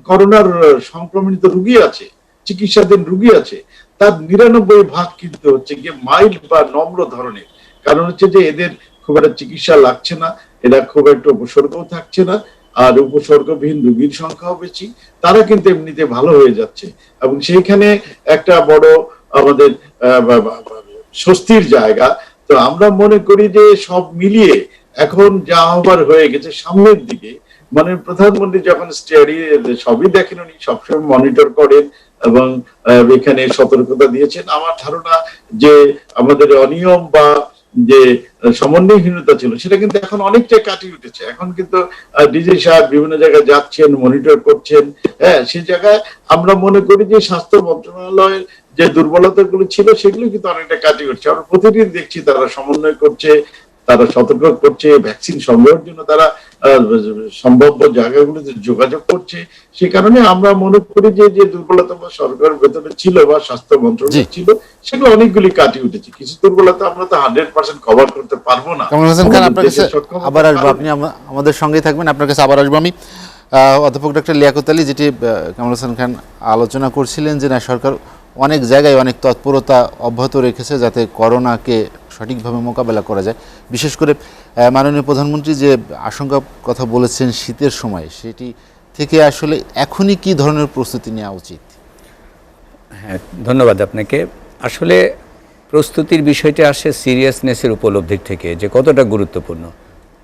করোনার সংক্রমিত রোগী আছে, চিকিৎসাধীন রোগী আছে, তার 99% কিন্তু হচ্ছে গিয়ে মাইল্ড বা নম্র ধরনের। কারণ হচ্ছে যে এদের খুব একটা চিকিৎসা লাগছে না, এরা খুব একটা উপসর্গও থাকছে না, আর উপসর্গবিহীন রোগীর সংখ্যাও বেশি, তারা কিন্তু এমনিতে ভালো হয়ে যাচ্ছে। এবং সেইখানে একটা বড় আমাদের স্বস্তির জায়গা। তো আমরা মনে করি যে সব মিলিয়ে এখন যা হবার হয়ে গেছে সামনের দিকে, মানে প্রধানমন্ত্রী যখন স্টাডি সবই দেখেন, উনি সবসময় মনিটর করেন এবং এখানে সতর্কতা দিয়েছেন। আমার ধারণা যে আমাদের অনিয়ম বা যে সমন্বয়হীনতা ছিল, সেটা কিন্তু এখন অনেকটাই কাটিয়ে উঠেছে। এখন কিন্তু ডিজি সাহেব বিভিন্ন জায়গায় যাচ্ছেন, মনিটর করছেন। হ্যাঁ, সেই জায়গায় আমরা মনে করি যে স্বাস্থ্য মন্ত্রণালয়ের যে দুর্বলতা গুলো ছিল, সেগুলো কিন্তু অনেকটা কাটিয়ে উঠছে। আমরা প্রতিদিন দেখছি তারা সমন্বয় করছে, তারা সতর্ক করছে, ভ্যাকসিন সংগ্রহের জন্য তারা সম্ভাব্য জায়গাগুলোতে যোগাযোগ করছে। সে কারণে আমরা মনে করি যে যে দুর্বলতা সরকারের ভেতরে ছিল বা স্বাস্থ্য মন্ত্রণালয় ছিল, সেগুলো অনেকগুলি কাটিয়ে উঠেছে। কিছু দুর্বলতা আমরা তো 100% কভার করতে পারবো না। কামরুল হাসান খান, আপনার কাছে আবার আসবো, আপনি আমাদের সঙ্গেই থাকবেন। আপনার কাছে আবার আসবো আমি। অধ্যাপক ডক্টর লিয়াকত আলী, যেটি কামরুল হাসান খান আলোচনা করছিলেন যে না, সরকার অনেক জায়গায় অনেক তৎপরতা অব্যাহত রেখেছে যাতে করোনাকে সঠিকভাবে মোকাবেলা করা যায়। বিশেষ করে মাননীয় প্রধানমন্ত্রী যে আশঙ্কার কথা বলেছেন শীতের সময়, সেটি থেকে আসলে এখনই কি ধরনের প্রস্তুতি নেওয়া উচিত? হ্যাঁ, ধন্যবাদ আপনাকে। আসলে প্রস্তুতির বিষয়টা আসে সিরিয়াসনেসের উপলব্ধির থেকে, যে কতটা গুরুত্বপূর্ণ।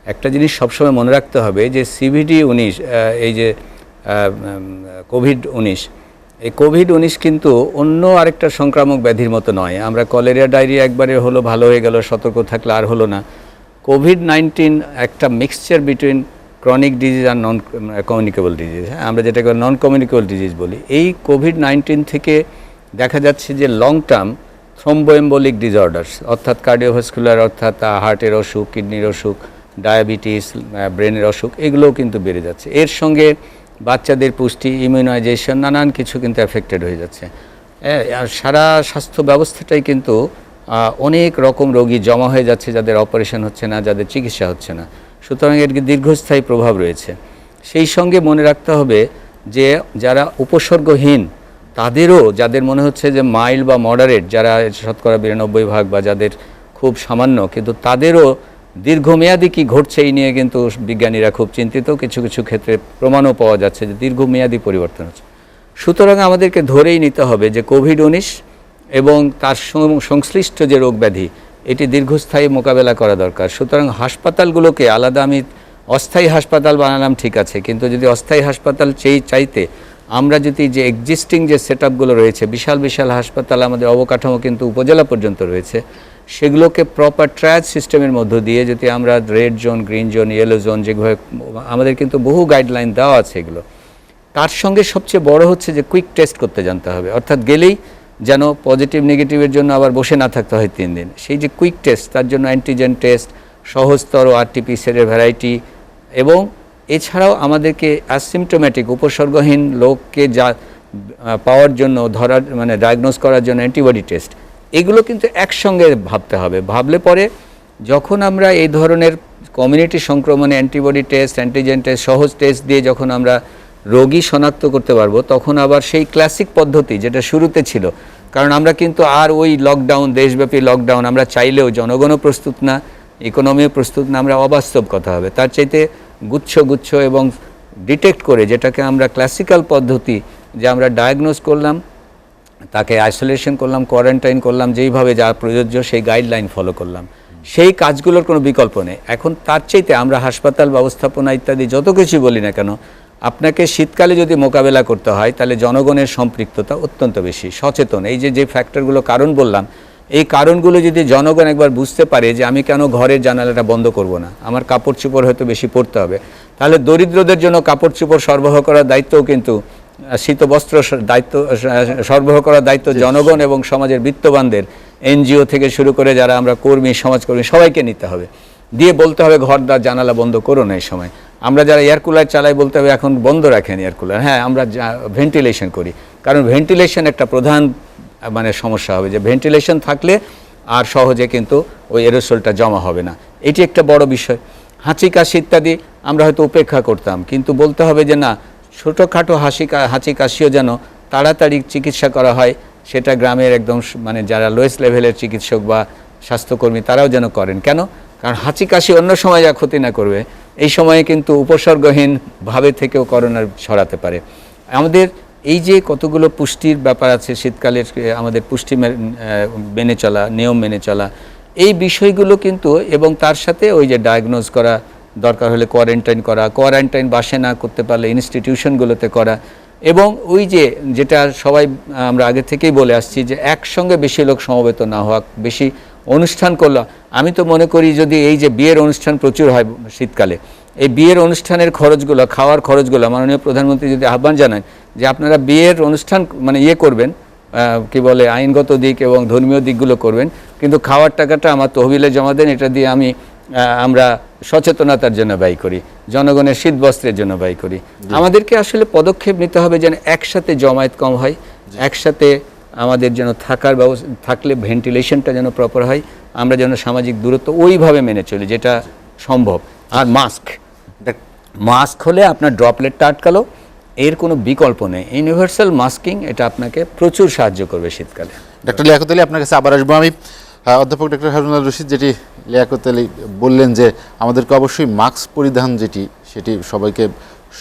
একটা জিনিস সবসময় মনে রাখতে হবে যে CVD-19, এই যে কোভিড-19, এই কোভিড-19 কিন্তু অন্য আরেকটা সংক্রামক ব্যাধির মতো নয়। আমরা কলেরিয়া, ডায়রিয়া একবারে হলো, ভালো হয়ে গেল, সতর্ক থাকলে আর হলো না। কোভিড-19 একটা মিক্সচার বিটুইন ক্রনিক ডিজিজ আর নন কমিউনিকেবল ডিজিজ। হ্যাঁ, আমরা যেটাকে নন কমিউনিকেবল ডিজিজ বলি। এই কোভিড-19 থেকে দেখা যাচ্ছে যে লং টার্ম থ্রম্বোএম্বোলিক ডিসঅর্ডার্স, অর্থাৎ কার্ডিওভাস্কুলার, অর্থাৎ হার্টের অসুখ, কিডনির অসুখ, ডায়াবেটিস, ব্রেনের অসুখ, এগুলোও কিন্তু বেড়ে যাচ্ছে। এর সঙ্গে বাচ্চাদের পুষ্টি, ইমিউনাইজেশন, নানান কিছু কিন্তু অ্যাফেক্টেড হয়ে যাচ্ছে। আর সারা স্বাস্থ্য ব্যবস্থাটাই কিন্তু অনেক রকম রোগী জমা হয়ে যাচ্ছে, যাদের অপারেশন হচ্ছে না, যাদের চিকিৎসা হচ্ছে না। সুতরাং এর দীর্ঘস্থায়ী প্রভাব রয়েছে। সেই সঙ্গে মনে রাখতে হবে যে যারা উপসর্গহীন, তাদেরও, যাদের মনে হচ্ছে যে মাইল্ড বা মডারেট, যারা 92% বা যাদের খুব সামান্য, কিন্তু তাদেরও দীর্ঘমেয়াদী কি ঘটছে এই নিয়ে কিন্তু বিজ্ঞানীরা খুব চিন্তিত। কিছু কিছু ক্ষেত্রে প্রমাণও পাওয়া যাচ্ছে যে দীর্ঘমেয়াদী পরিবর্তন হচ্ছে। সুতরাং আমাদেরকে ধরেই নিতে হবে যে কোভিড-19 এবং তার সংশ্লিষ্ট যে রোগ ব্যাধি, এটি দীর্ঘস্থায়ী মোকাবেলা করা দরকার। সুতরাং হাসপাতালগুলোকে আলাদা, আমি অস্থায়ী হাসপাতাল বানালাম ঠিক আছে, কিন্তু যদি অস্থায়ী হাসপাতাল চাইতে আমরা যদি যে এক্সিস্টিং যে সেট আপগুলো রয়েছে, বিশাল বিশাল হাসপাতাল, আমাদের অবকাঠামো কিন্তু উপজেলা পর্যন্ত রয়েছে, সেগুলোকে প্রপার ট্রায়াল সিস্টেমের মধ্য দিয়ে যদি আমরা red zone, green zone, yellow zone, যেভাবে আমাদের কিন্তু বহু গাইডলাইন দেওয়া আছে এগুলো, তার সঙ্গে সবচেয়ে বড় হচ্ছে যে কুইক টেস্ট করতে জানতে হবে। অর্থাৎ গেলেই যেন পজিটিভ নেগেটিভের জন্য আবার বসে না থাকতে হয় 3 দিন। সেই যে কুইক টেস্ট, তার জন্য অ্যান্টিজেন টেস্ট, সহজতর আরটিপিসিআর ভ্যারাইটি, এবং এছাড়াও আমাদেরকে অ্যাসিমটোম্যাটিক উপসর্গহীন লোককে যা পাওয়ার জন্য, ধরার মানে ডায়াগনোজ করার জন্য অ্যান্টিবডি টেস্ট, এগুলো কিন্তু একসঙ্গে ভাবতে হবে। ভাবলে পরে যখন আমরা এই ধরনের কমিউনিটি সংক্রমণে অ্যান্টিবডি টেস্ট, অ্যান্টিজেন টেস্ট, সহজ টেস্ট দিয়ে যখন আমরা রোগী শনাক্ত করতে পারবো, তখন আবার সেই ক্লাসিক পদ্ধতি যেটা শুরুতে ছিল, কারণ আমরা কিন্তু আর ওই লকডাউন, দেশব্যাপী লকডাউন আমরা চাইলেও জনগণও প্রস্তুত না, ইকোনমিও প্রস্তুত না, আমরা অবাস্তব কথা হবে। তার চাইতে গুচ্ছ গুচ্ছ এবং ডিটেক্ট করে, যেটাকে আমরা ক্লাসিক্যাল পদ্ধতি, যে আমরা ডায়াগনোজ করলাম, তাকে আইসোলেশন করলাম, কোয়ারেন্টাইন করলাম, যেইভাবে যা প্রযোজ্য সেই গাইডলাইন ফলো করলাম, সেই কাজগুলোর কোনো বিকল্প নেই। এখন তার চাইতে আমরা হাসপাতাল ব্যবস্থাপনা ইত্যাদি যত কিছু বলি না কেন, আপনাকে শীতকালে যদি মোকাবেলা করতে হয়, তাহলে জনগণের সম্পৃক্ততা অত্যন্ত বেশি, সচেতন। এই যে ফ্যাক্টরগুলো, কারণ বললাম, এই কারণগুলো যদি জনগণ একবার বুঝতে পারে যে আমি কেন ঘরের জানালাটা বন্ধ করব না, আমার কাপড় চোপড় হয়তো বেশি পরতে হবে, তাহলে দরিদ্রদের জন্য কাপড় চোপড় সরবরাহ করার দায়িত্বও কিন্তু, শীতবস্ত্র দায়িত্ব সরবরাহ করার দায়িত্ব জনগণ এবং সমাজের বিত্তবানদের, এনজিও থেকে শুরু করে যারা আমরা কর্মী, সমাজকর্মী, সবাইকে নিতে হবে, দিয়ে বলতে হবে ঘর জানালা বন্ধ করো না। এই সময় আমরা যারা এয়ার কুলার চালাই বলতে হবে এখন বন্ধ রাখেন এয়ার কুলার, হ্যাঁ আমরা ভেন্টিলেশন করি, কারণ ভেন্টিলেশন একটা প্রধান মানে সমস্যা হবে, যে ভেন্টিলেশন থাকলে আর সহজে কিন্তু ওই এরোসলটা জমা হবে না। এটি একটা বড় বিষয়। হাঁচি কাশি ইত্যাদি আমরা হয়তো উপেক্ষা করতাম, কিন্তু বলতে হবে যে না, ছোটোখাটো হাঁচি কাশিও যেন তাড়াতাড়ি চিকিৎসা করা হয়, সেটা গ্রামের একদম মানে যারা লোয়েস্ট লেভেলের চিকিৎসক বা স্বাস্থ্যকর্মী তারাও যেন করেন। কেন? কারণ হাঁচি কাশি অন্য সময় যা ক্ষতি না করবে, এই সময়ে কিন্তু উপসর্গহীন ভাবে থেকেও করোনা ছড়াতে পারে। আমাদের এই যে কতগুলো পুষ্টির ব্যাপার আছে, শীতকালের আমাদের পুষ্টি মেনে চলা, নিয়ম মেনে চলা, এই বিষয়গুলো কিন্তু, এবং তার সাথে ওই যে ডায়াগনোজ করা, দরকার হলে কোয়ারেন্টাইন করা, কোয়ারেন্টাইন বাসে না করতে পারলে ইনস্টিটিউশনগুলোতে করা, এবং ওই যে যেটা সবাই আমরা আগে থেকেই বলে আসছি যে একসঙ্গে বেশি লোক সমবেত না হওয়া, বেশি অনুষ্ঠান করলো। আমি তো মনে করি যদি এই যে বিয়ের অনুষ্ঠান প্রচুর হয় শীতকালে, এই বিয়ের অনুষ্ঠানের খরচগুলো, খাওয়ার খরচগুলো মাননীয় প্রধানমন্ত্রী যদি আহ্বান জানান যে আপনারা বিয়ের অনুষ্ঠান মানে করবেন, কি বলে আইনগত দিক এবং ধর্মীয় দিকগুলো করবেন, কিন্তু খাওয়ার টাকাটা আমার তহবিলে জমা দেন, এটা দিয়ে আমরা সচেতনতার জন্য ব্যয় করি, জনগণের শীতবস্ত্রের জন্য ব্যয় করি। আমাদেরকে আসলে পদক্ষেপ নিতে হবে যেন একসাথে জমায়েত কম হয়, একসাথে আমাদের যেন থাকার ব্যবস্থা থাকলে ভেন্টিলেশনটা যেন প্রপার হয়, আমরা যেন সামাজিক দূরত্ব ওইভাবে মেনে চলি যেটা সম্ভব। আর মাস্ক হলে আপনার ড্রপলেটটা আটকালো, এর কোনো বিকল্প নেই। ইউনিভার্সাল মাস্কিং এটা আপনাকে প্রচুর সাহায্য করবে শীতকালে। ডক্টর লিয়াকত আলী, আপনার কাছে আবার আসবো আমি। অধ্যাপক ডক্টর হারুনুর রশিদ, যেটি লিয়াকত আলী বললেন যে আমাদেরকে অবশ্যই মাস্ক পরিধান সেটি সবাইকে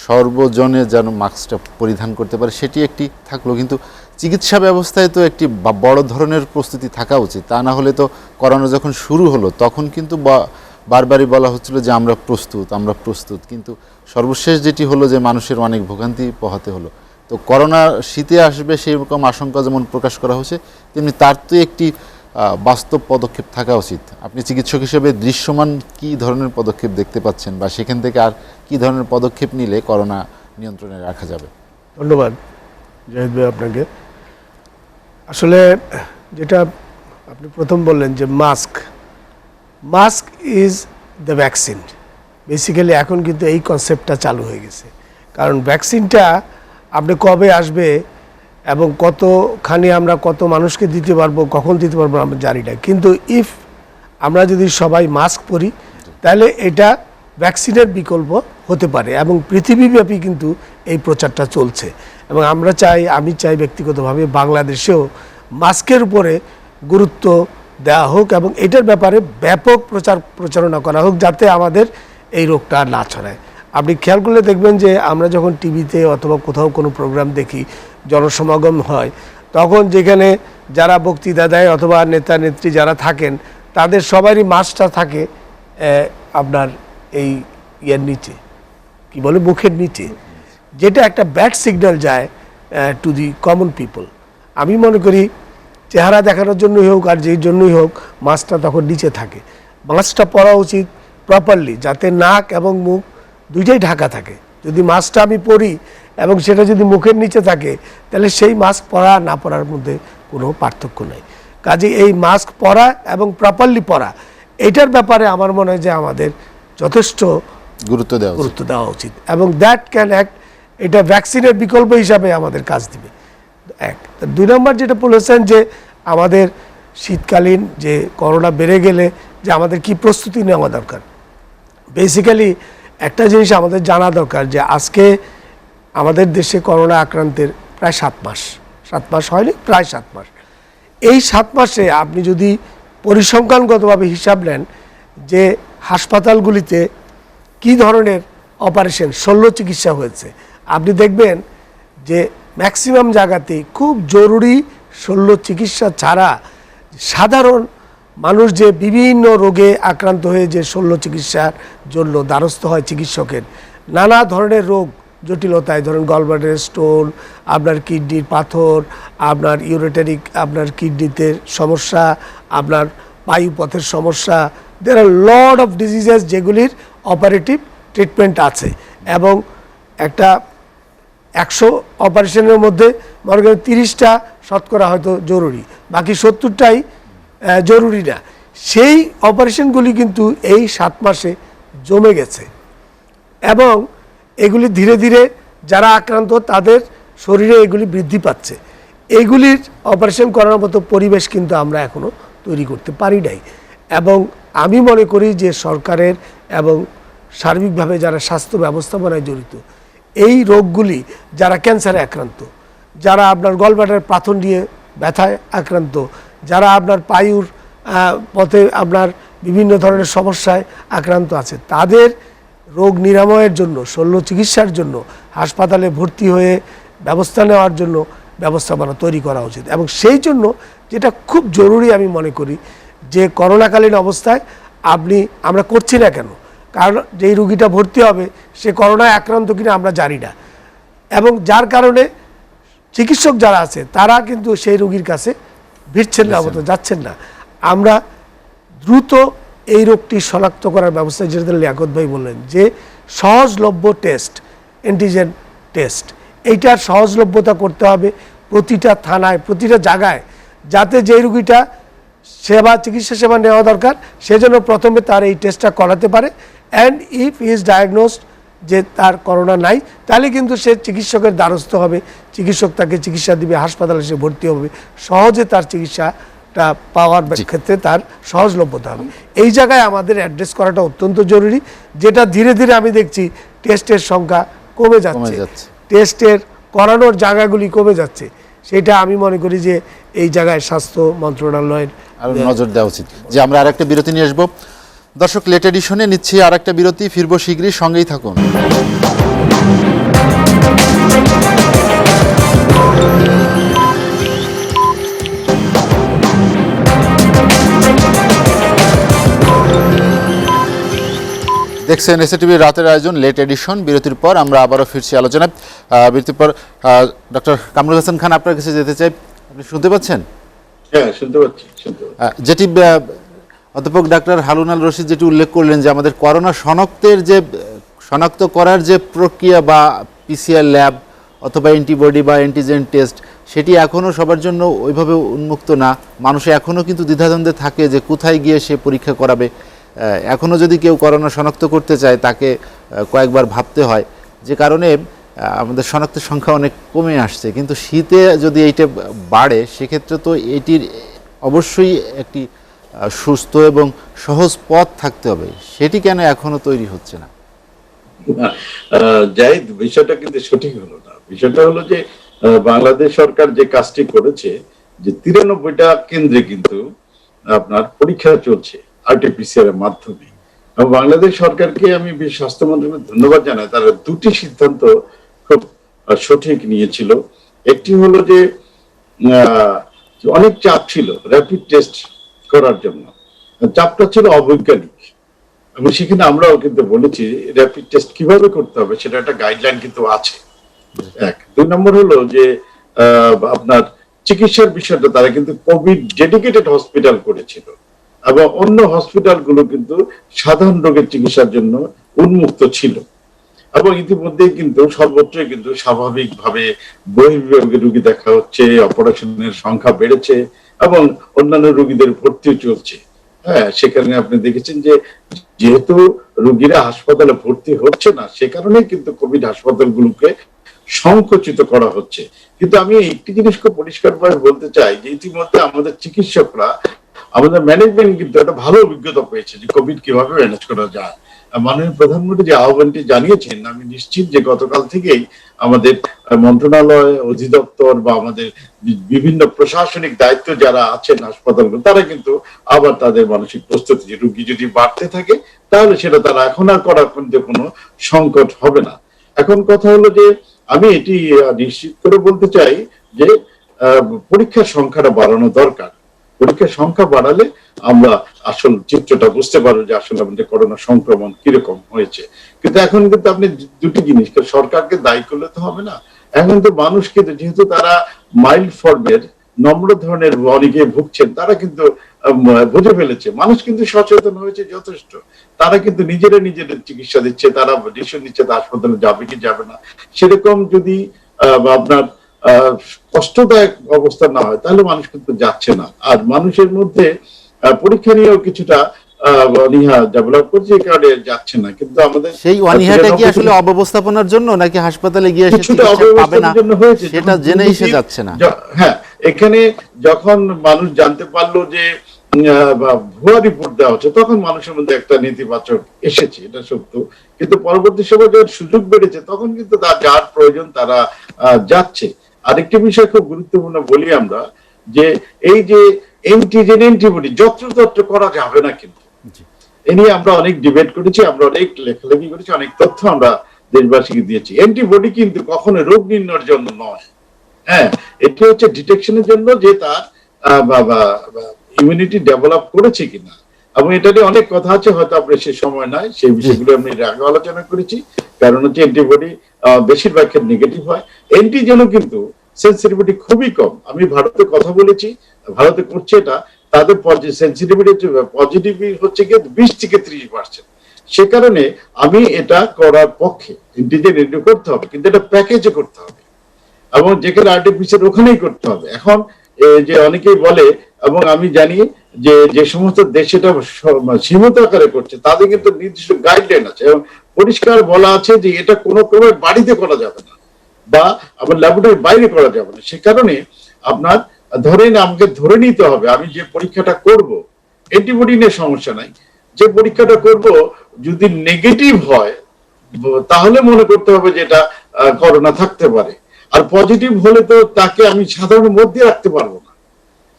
সর্বজনে যেন মাস্কটা পরিধান করতে পারে, সেটি একটি থাকলো, কিন্তু চিকিৎসা ব্যবস্থায় তো একটি বড় ধরনের প্রস্তুতি থাকা উচিত। তা না হলে তো করোনা যখন শুরু হলো তখন কিন্তু বারবারই বলা হচ্ছিল যে আমরা প্রস্তুত, কিন্তু সর্বশেষ যেটি হলো যে মানুষের অনেক ভোগান্তি পোহাতে হলো। তো করোনা শীতে আসবে সেই রকম আশঙ্কা যেমন প্রকাশ করা হয়েছে, তেমনি তার তো একটি বাস্তব পদক্ষেপ থাকা উচিত। আপনি চিকিৎসক হিসেবে দৃশ্যমান কি ধরনের পদক্ষেপ দেখতে পাচ্ছেন, বা সেখান থেকে আর কি ধরনের পদক্ষেপ নিলে করোনা নিয়ন্ত্রণে রাখা যাবে? ধন্যবাদ জাহিদ ভাই আপনাকে। আসলে যেটা আপনি প্রথম বললেন যে mask is the vaccine, basically এখন কিন্তু এই কনসেপ্টটা চালু হয়ে গেছে। কারণ ভ্যাকসিনটা আপনি কবে আসবে এবং কতখানি আমরা কত মানুষকে দিতে পারবো, কখন দিতে পারবো আমরা জানি না, কিন্তু ইফ আমরা যদি সবাই মাস্ক পরি তাহলে এটা ভ্যাকসিনের বিকল্প হতে পারে, এবং পৃথিবীব্যাপী কিন্তু এই প্রচারটা চলছে। এবং আমি চাই ব্যক্তিগতভাবে বাংলাদেশেও মাস্কের উপরে গুরুত্ব দেওয়া হোক এবং এটার ব্যাপারে ব্যাপক প্রচারণা করা হোক, যাতে আমাদের এই রোগটা না ছড়ায়। আপনি খেয়াল করলে দেখবেন যে আমরা যখন টিভিতে অথবা কোথাও কোনো প্রোগ্রাম দেখি, জনসমাগম হয়, তখন যেখানে যারা বক্তৃতা দেয় অথবা নেতা নেত্রী যারা থাকেন, তাদের সবারই মাস্কটা থাকে আপনার এই ইয়ের নিচে, কি বলে মুখের নিচে, যেটা একটা ব্যাড সিগন্যাল যায় টু দি কমন পিপল। আমি মনে করি চেহারা দেখানোর জন্যই হোক আর যেই জন্যই হোক মাস্কটা তখন নিচে থাকে। মাস্কটা পরা উচিত প্রপারলি, যাতে নাক এবং মুখ দুইটাই ঢাকা থাকে। যদি মাস্কটা আমি পরি এবং সেটা যদি মুখের নিচে থাকে, তাহলে সেই মাস্ক পরা না পরার মধ্যে কোনো পার্থক্য নেই। কাজে এই মাস্ক পরা এবং প্রপারলি পরা, এইটার ব্যাপারে আমার মনে হয় যে আমাদের যথেষ্ট গুরুত্ব দেওয়া উচিত এবং দ্যাট ক্যান অ্যাক্ট, এটা ভ্যাকসিনের বিকল্প হিসাবে আমাদের কাজ দিবে। এক। 2 নম্বর যেটা বলেছেন যে আমাদের শীতকালীন যে করোনা বেড়ে গেলে যে আমাদের কি প্রস্তুতি নেওয়া দরকার। বেসিক্যালি একটা জিনিস আমাদের জানা দরকার যে আজকে আমাদের দেশে করোনা আক্রান্তের প্রায় 7 মাস হয়নি, প্রায় 7 মাস। এই 7 মাসে আপনি যদি পরিসংখ্যানগতভাবে হিসাব নেন যে হাসপাতালগুলিতে কি ধরনের অপারেশন, শল্য চিকিৎসা হয়েছে, আপনি দেখবেন যে ম্যাক্সিমাম জায়গাতেই খুব জরুরি শল্য চিকিৎসা ছাড়া সাধারণ মানুষ যে বিভিন্ন রোগে আক্রান্ত হয়ে যে শল্য চিকিৎসার জন্য দ্বারস্থ হয় চিকিৎসকের, নানা ধরনের রোগ জটিলতায়, ধরেন গলব্লাডার স্টোন, আপনার কিডনির পাথর, আপনার ইউরেটারিক, আপনার কিডনিতে সমস্যা, আপনার বায়ুপথের সমস্যা, দের আর লট অফ ডিজিজেস যেগুলির অপারেটিভ ট্রিটমেন্ট আছে এবং একটা 100 অপারেশনের মধ্যে মনে করেন 30টা শতকরা হয়তো জরুরি, বাকি 70টাই জরুরি না। সেই অপারেশনগুলি কিন্তু এই 7 মাসে জমে গেছে এবং এগুলি ধীরে ধীরে যারা আক্রান্ত তাদের শরীরে এগুলি বৃদ্ধি পাচ্ছে। এইগুলির অপারেশন করার মতো পরিবেশ কিন্তু আমরা এখনও তৈরি করতে পারি নাই এবং আমি মনে করি যে সরকারের এবং সার্বিকভাবে যারা স্বাস্থ্য ব্যবস্থাপনায় জড়িত, এই রোগগুলি, যারা ক্যান্সারে আক্রান্ত, যারা আপনার গলব্লাডার পাথর নিয়ে ব্যথায় আক্রান্ত, যারা আপনার পায়ুর পথে আপনার বিভিন্ন ধরনের সমস্যায় আক্রান্ত আছে, তাদের রোগ নিরাময়ের জন্য, শল্য চিকিৎসার জন্য হাসপাতালে ভর্তি হয়ে ব্যবস্থা নেওয়ার জন্য ব্যবস্থাপনা তৈরি করা উচিত। এবং সেই জন্য যেটা খুব জরুরি আমি মনে করি যে করোনাকালীন অবস্থায় আমরা করছি না কেন, কারণ যেই রুগীটা ভর্তি হবে সে করোনায় আক্রান্ত কিনা আমরা জানি না এবং যার কারণে চিকিৎসক যারা আছে তারা কিন্তু সেই রুগীর কাছে ভিড়ছেন না, মতো যাচ্ছেন না। আমরা দ্রুত এই রোগটি শনাক্ত করার ব্যবস্থা, যেটা লিয়াকত ভাই বললেন যে সহজলভ্য টেস্ট, অ্যান্টিজেন টেস্ট, এইটার সহজলভ্যতা করতে হবে প্রতিটা থানায়, প্রতিটা জায়গায়, যাতে যে রুগীটা চিকিৎসা সেবা নেওয়া দরকার সেজন্য প্রথমে তার এই টেস্টটা করাতে পারে। And if he is diagnosed যে তার করোনা নাই, তাহলে কিন্তু সে চিকিৎসকের দ্বারস্থ হবে, চিকিৎসক তাকে চিকিৎসা দিবে, হাসপাতালে সে ভর্তি হবে, সহজে তার চিকিৎসাটা পাওয়ার ক্ষেত্রে তার সহজলভ্যতা হবে। এই জায়গায় আমাদের অ্যাড্রেস করাটা অত্যন্ত জরুরি, যেটা ধীরে ধীরে আমি দেখছি টেস্টের সংখ্যা কমে যাচ্ছে, টেস্টের করানোর জায়গাগুলি কমে যাচ্ছে। সেটা আমি মনে করি যে এই জায়গায় স্বাস্থ্য মন্ত্রণালয়ের নজর দেওয়া উচিত। যে আমরা আরেকটা বিরতি নিয়ে আসবো। দর্শক, লেট এডিশনে নিচ্ছি আরেকটা বিরতি, ফিরবো শীঘ্রই, সঙ্গেই থাকুন। দেখছেন এসএটিভির রাতের আয়োজন লেট এডিশন। বিরতির পর আমরা আবারও ফিরছি আলোচনায়। বিরতির পর ডক্টর কামরুল হাসান খান, আপনার কাছে যেতে চাই। আপনি শুনতে পাচ্ছেন? হ্যাঁ, শুনতে পাচ্ছি। যেটি অধ্যাপক ডাক্তার হারুন আল রশিদ যেটি উল্লেখ করলেন যে আমাদের করোনা শনাক্ত করার যে প্রক্রিয়া বা পিসিআর ল্যাব অথবা অ্যান্টিবডি বা অ্যান্টিজেন টেস্ট, সেটি এখনও সবার জন্য ওইভাবে উন্মুক্ত না। মানুষ এখনও কিন্তু দ্বিধাদ্বন্দ্বে থাকে যে কোথায় গিয়ে সে পরীক্ষা করাবে। এখনও যদি কেউ করোনা শনাক্ত করতে চায় তাকে কয়েকবার ভাবতে হয়, যে কারণে আমাদের শনাক্তের সংখ্যা অনেক কমে আসছে। কিন্তু শীতে যদি এইটা বাড়ে সেক্ষেত্রে তো এটির অবশ্যই একটি সুস্থ এবং সহজ পথ থাকতে হবে, সেটি কেন এখনো তৈরি হচ্ছে না? জাহিদ, বিষয়টা কিন্তু সঠিক হলো না। বিষয়টা হলো যে বাংলাদেশ সরকার যে কাজটি করেছে যে 93টা কেন্দ্রে কিন্তু আপনার পরীক্ষা চলছে আরটিপিসিআর এর মাধ্যমে। এবং বাংলাদেশ সরকারকে আমি স্বাস্থ্য মন্ত্রণালয় ধন্যবাদ জানাই, তারা দুটি সিদ্ধান্ত খুব সঠিক নিয়েছিল। একটি হলো যে অনেক চাপ ছিল র্যাপিড টেস্ট করার জন্য, চাপটা ছিল অবৈজ্ঞানিক এবং সেখানে আমরাও কিন্তু বলেছি র্যাপিড টেস্ট কিভাবে করতে হবে সেটা একটা গাইডলাইন কিন্তু আছে। 1 2 নম্বর হলো যে আপনার চিকিৎসার বিষয়টা তারা কিন্তু কোভিড ডেডিকেটেড হসপিটাল করেছিল, এবং অন্য হসপিটালগুলো কিন্তু সাধারণ রোগের চিকিৎসার জন্য উন্মুক্ত ছিল। এবং ইতিমধ্যেই কিন্তু সর্বত্রই কিন্তু স্বাভাবিকভাবে বহির্বিভাগে রোগী দেখা হচ্ছে, অপারেশনের সংখ্যা বেড়েছে এবং অন্যান্য রোগীদের ভর্তিও চলছে। হ্যাঁ, সেখানে আপনি দেখেছেন যে যেহেতু রোগীরা হাসপাতালে ভর্তি হচ্ছে না, সে কারণে কিন্তু কোভিড হাসপাতালগুলোকে সংকুচিত করা হচ্ছে। কিন্তু আমি একটি জিনিস খুব পরিষ্কারভাবে বলতে চাই যে ইতিমধ্যে আমাদের চিকিৎসকরা, আমাদের ম্যানেজমেন্ট কিন্তু একটা ভালো অভিজ্ঞতা পেয়েছে যে কোভিড কিভাবে ম্যানেজ করা যায়। মাননীয় প্রধানমন্ত্রী যে আহ্বানটি জানিয়েছেন, আমি নিশ্চিত যে গতকাল থেকেই আমাদের মন্ত্রণালয়, অধিদপ্তর বা আমাদের বিভিন্ন প্রশাসনিক দায়িত্ব যারা আছেন হাসপাতালগুলো, তারা কিন্তু আবার তাদের মানসিক প্রস্তুতি, যে রোগী যদি বাড়তে থাকে তাহলে সেটা তারা এখন আর করার কিন্তু কোনো সংকট হবে না। এখন কথা হলো যে আমি এটি নিশ্চিত করে বলতে চাই যে পরীক্ষার সংখ্যাটা বাড়ানো দরকার। পরীক্ষার সংখ্যা বাড়ালে আমরা আসল চিত্রটা বুঝতে পারবো যে আসলে আমাদের করোনা সংক্রমণ কিরকম হয়েছে। কিন্তু এখন কিন্তু আপনি দুটি জিনিস, সরকারকে দায়ী করলে তো হবে না, এখন তো মানুষ কিন্তু যেহেতু তারা মাইল্ড ফর্মের নম্র ধরনের অনেকে ভুগছেন, তারা কিন্তু বুঝে ফেলেছে, মানুষ কিন্তু সচেতন হয়েছে যথেষ্ট, তারা কিন্তু নিজেদের চিকিৎসা দিচ্ছে, তারা ডিসিশন নিচ্ছে হাসপাতালে যাবে কি যাবে না। সেরকম যদি আপনার কষ্টদায়ক অবস্থা না হয় তাহলে মানুষ কিন্তু যাচ্ছে না। আর মানুষের মধ্যে পরীক্ষা নিয়েও কিছুটা অনীহা ডেভেলপ করছে, এই কারণে যাচ্ছে না। কিন্তু আমাদের সেই অনীহাটা কি আসলে অব্যবস্থাপনার জন্য, নাকি হাসপাতালে গিয়ে এসে চিকিৎসা পাবে না সেটা জেনেই সে যাচ্ছে না? হ্যাঁ, এখানে যখন মানুষ জানতে পারলো যে ভুয়া রিপোর্ট দেওয়া হচ্ছে, তখন মানুষের মধ্যে একটা নেতিবাচক এসেছে, এটা সত্য। কিন্তু পরবর্তী সময় যখন সুযোগ বেড়েছে তখন কিন্তু যার প্রয়োজন তারা যাচ্ছে। আরেকটি বিষয় খুব গুরুত্বপূর্ণ বলি আমরা, যে এই যে অ্যান্টিজেন অ্যান্টিবডি যত্রতত্র করা যাবে না, কিন্তু এ নিয়ে আমরা অনেক ডিবেট করেছি, আমরা অনেক লেখালেখি করেছি, অনেক তথ্য আমরা দেশবাসীকে দিয়েছি। অ্যান্টিবডি কিন্তু কখনো রোগ নির্ণয়ের জন্য নয়। হ্যাঁ, এটি হচ্ছে ডিটেকশনের জন্য, যে তার ইমিউনিটি ডেভেলপ করেছে কিনা। এবং এটা নিয়ে অনেক কথা আছে, হয়তো আপনার সে সময় নাই, সেই বিষয়গুলো আমি আগে আলোচনা করেছি। কারণ হচ্ছে অ্যান্টিবডি বেশিরভাগ ক্ষেত্রে নেগেটিভ হয়, অ্যান্টিজেনও কিন্তু সেন্সিটিভিটি খুবই কম। আমি ভারতে কথা বলেছি, ভারতে করছে এটা, তাদের সেন্সিটিভিটি পজিটিভ হচ্ছে গিয়ে 20 থেকে 30%। সে কারণে আমি এটা করার পক্ষে, অ্যান্টিজেন রেডি করতে হবে, কিন্তু এটা প্যাকেজে করতে হবে এবং যেখানে আরটিপিসিআর ওখানেই করতে হবে। এখন যে অনেকেই বলে, এবং আমি জানি যে যে সমস্ত দেশ এটা সীমিত আকারে করছে, তাদের কিন্তু নির্দিষ্ট গাইডলাইন আছে এবং পরিষ্কার বলা আছে যে এটা কোনো ক্রমে বাড়িতে করা যাবে না বা আমার ল্যাবরেটরির বাইরে করা যাবে না। সে কারণে আপনার আমাকে ধরে নিতে হবে আমি যে পরীক্ষাটা করব, অ্যান্টিবডি নিয়ে সমস্যা নাই, যে পরীক্ষাটা করব যদি নেগেটিভ হয় তাহলে মনে করতে হবে যে এটা করোনা থাকতে পারে। আর পজিটিভ হলে তো তাকে আমি সাধারণ মধ্যে রাখতে পারবো না,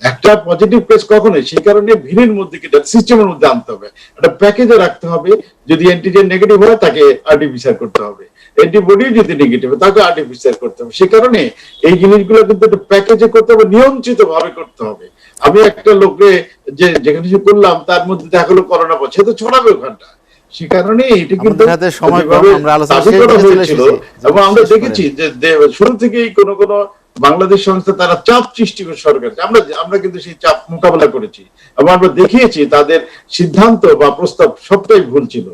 একটা পজিটিভ কেস কখনোই। সেই কারণে ভিড়ের মধ্যে সিস্টেমের মধ্যে আনতে হবে, একটা প্যাকেজে রাখতে হবে। যদি অ্যান্টিজেন নেগেটিভ হয় তাকে আরটিপিসিআর করতে হবে, অ্যান্টিবডি যদি নেগেটিভ হয় তাকে আরটিপিসিআর করতে হবে। সে কারণে এই জিনিসগুলো কিন্তু একটা প্যাকেজে করতে হবে, নিয়ন্ত্রিত ভাবে করতে হবে। আমি একটা লোককে যেখানে করলাম তার মধ্যে দেখা হলো করোনা পড়ছে, তো ছড়াবে ওখানটা। সে কারণে এটি কিন্তু এবং আমরা দেখেছি যে শুরু থেকেই কোনো বাংলাদেশ সংস্থা তারা চাপ সৃষ্টি করে সরকার, আমরা কিন্তু সেই চাপ মোকাবেলা করেছি এবং আমরা দেখিয়েছি তাদের সিদ্ধান্ত বা প্রস্তাব সবটাই ভুল ছিল।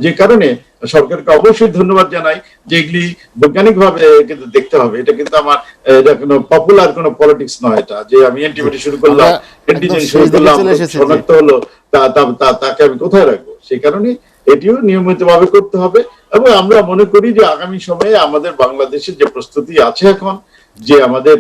যে কারণে সরকারকে অবশ্যই ধন্যবাদ জানাই যে এগুলি বৈজ্ঞানিক ভাবে কিন্তু দেখতে হবে। এটা কিন্তু আমার এটা কোনো পপুলার কোনো পলিটিক্স নয়, এটা যে আমি অ্যান্টিবডি শুরু করলাম, অ্যান্টিজেন শুরু করলাম, শনাক্ত হলো, তাকে আমি কোথায় রাখবো। সেই কারণে এটিও নিয়মিত ভাবে করতে হবে। এবং আমরা মনে করি যে আগামী সময়ে আমাদের বাংলাদেশের যে প্রস্তুতি আছে এখন, যে আমাদের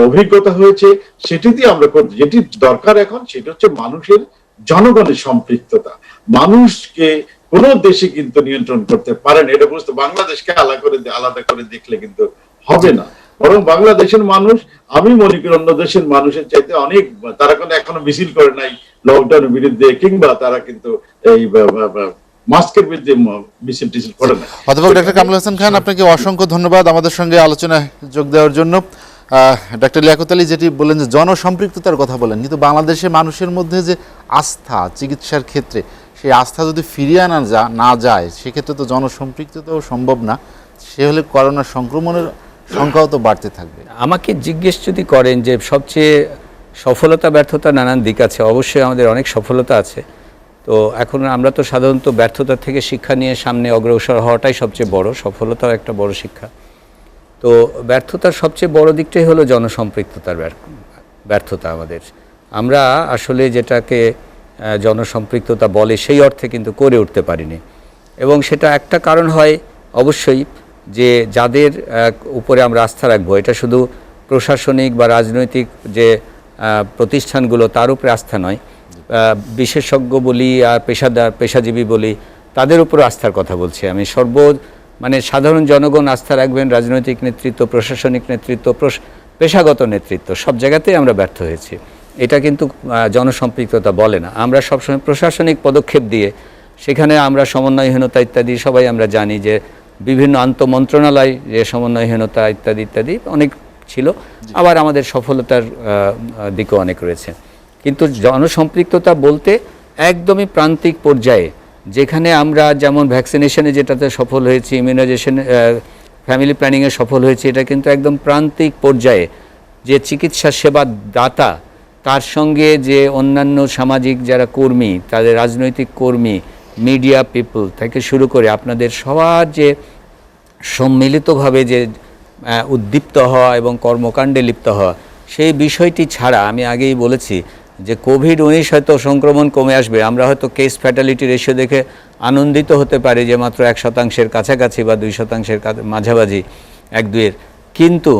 অভিজ্ঞতা হয়েছে, সেটি দিয়ে আমরা করতে, যেটি দরকার এখন সেটা হচ্ছে মানুষের, জনগণের সম্পৃক্ততা। মানুষকে কোন দেশে কিন্তু নিয়ন্ত্রণ করতে পারে না, এটা বুঝতে বাংলাদেশকে আলাদা করে দেখলে কিন্তু হবে না। বরং বাংলাদেশের মানুষ, আমি মনে করি অন্য দেশের মানুষের চাইতে অনেক, তারা কোনো এখনো মিছিল করে নাই লকডাউনের বিরুদ্ধে, কিংবা তারা কিন্তু এই মাস্কের বিরুদ্ধে মিছিল টিছিল করে না। অধ্যাপক ডক্টর কামরুল হাসান খান, আপনাকে অসংখ্য ধন্যবাদ আমাদের সঙ্গে আলোচনায় যোগ দেওয়ার জন্য। ডক্টর লিয়াকত আলী যেটি বললেন যে জনসম্পৃক্ততার কথা বলেন, কিন্তু বাংলাদেশের মানুষের মধ্যে যে আস্থা চিকিৎসার ক্ষেত্রে, সেই আস্থা যদি ফিরিয়ে আনা না যায় সেক্ষেত্রে তো জনসম্পৃক্ততাও সম্ভব না। সে হলে করোনা সংক্রমণের সংখ্যাও তো বাড়তে থাকবে। আমাকে জিজ্ঞেস যদি করেন যে সবচেয়ে সফলতা ব্যর্থতা নানান দিক আছে, অবশ্যই আমাদের অনেক সফলতা আছে। তো এখন আমরা তো সাধারণত ব্যর্থতা থেকে শিক্ষা নিয়ে সামনে অগ্রসর হওয়াটাই সবচেয়ে বড় সফলতাও একটা বড় শিক্ষা। তো ব্যর্থতার সবচেয়ে বড় দিকটাই হলো জনসম্পৃক্ততার ব্যর্থতা আমাদের। আমরা আসলে যেটাকে জনসম্পৃক্ততা বলে সেই অর্থে কিন্তু করে উঠতে পারিনি, এবং সেটা একটা কারণ হয় অবশ্যই যে যাদের উপরে আমরা আস্থা রাখবো, এটা শুধু প্রশাসনিক বা রাজনৈতিক যে প্রতিষ্ঠানগুলো তার উপরে আস্থা নয়, বিশেষজ্ঞ বলি আর পেশাজীবী বলি তাদের উপর আস্থার কথা বলছি আমি। মানে সাধারণ জনগণ আস্থা রাখবেন, রাজনৈতিক নেতৃত্ব, প্রশাসনিক নেতৃত্ব, পেশাগত নেতৃত্ব, সব জায়গাতেই আমরা ব্যর্থ হয়েছি। এটা কিন্তু জনসম্পৃক্ততা বলে না। আমরা সবসময় প্রশাসনিক পদক্ষেপ দিয়ে সেখানে আমরা সমন্বয়হীনতা ইত্যাদি সবাই আমরা জানি যে বিভিন্ন আন্তঃমন্ত্রণালয় যে সমন্বয়হীনতা ইত্যাদি ইত্যাদি অনেক ছিল, আবার আমাদের সফলতার দিকও অনেক রয়েছে। কিন্তু জনসম্পৃক্ততা বলতে একদমই প্রান্তিক পর্যায়ে, যেখানে আমরা যেমন ভ্যাকসিনেশনে যেটাতে সফল হয়েছি, ইমিউনাইজেশন, ফ্যামিলি প্ল্যানিংয়ে সফল হয়েছে, এটা কিন্তু একদম প্রান্তিক পর্যায়ে যে চিকিৎসা সেবা দাতা, তার সঙ্গে যে অন্যান্য সামাজিক যারা কর্মী, তাদের রাজনৈতিক কর্মী, মিডিয়া পিপল থেকে শুরু করে আপনাদের সবার যে সম্মিলিতভাবে যে উদ্দীপ্ত হওয়া এবং কর্মকাণ্ডে লিপ্ত হওয়া, সেই বিষয়টি ছাড়া আমি আগেই বলেছি যে কোভিড-19 হয়তো সংক্রমণ কমে আসবে, আমরা হয়তো কেস ফ্যাটালিটি রেশিও দেখে আনন্দিত হতে পারি যে মাত্র 1% কাছাকাছি বা 2% মাঝামাঝি 1-2, কিন্তু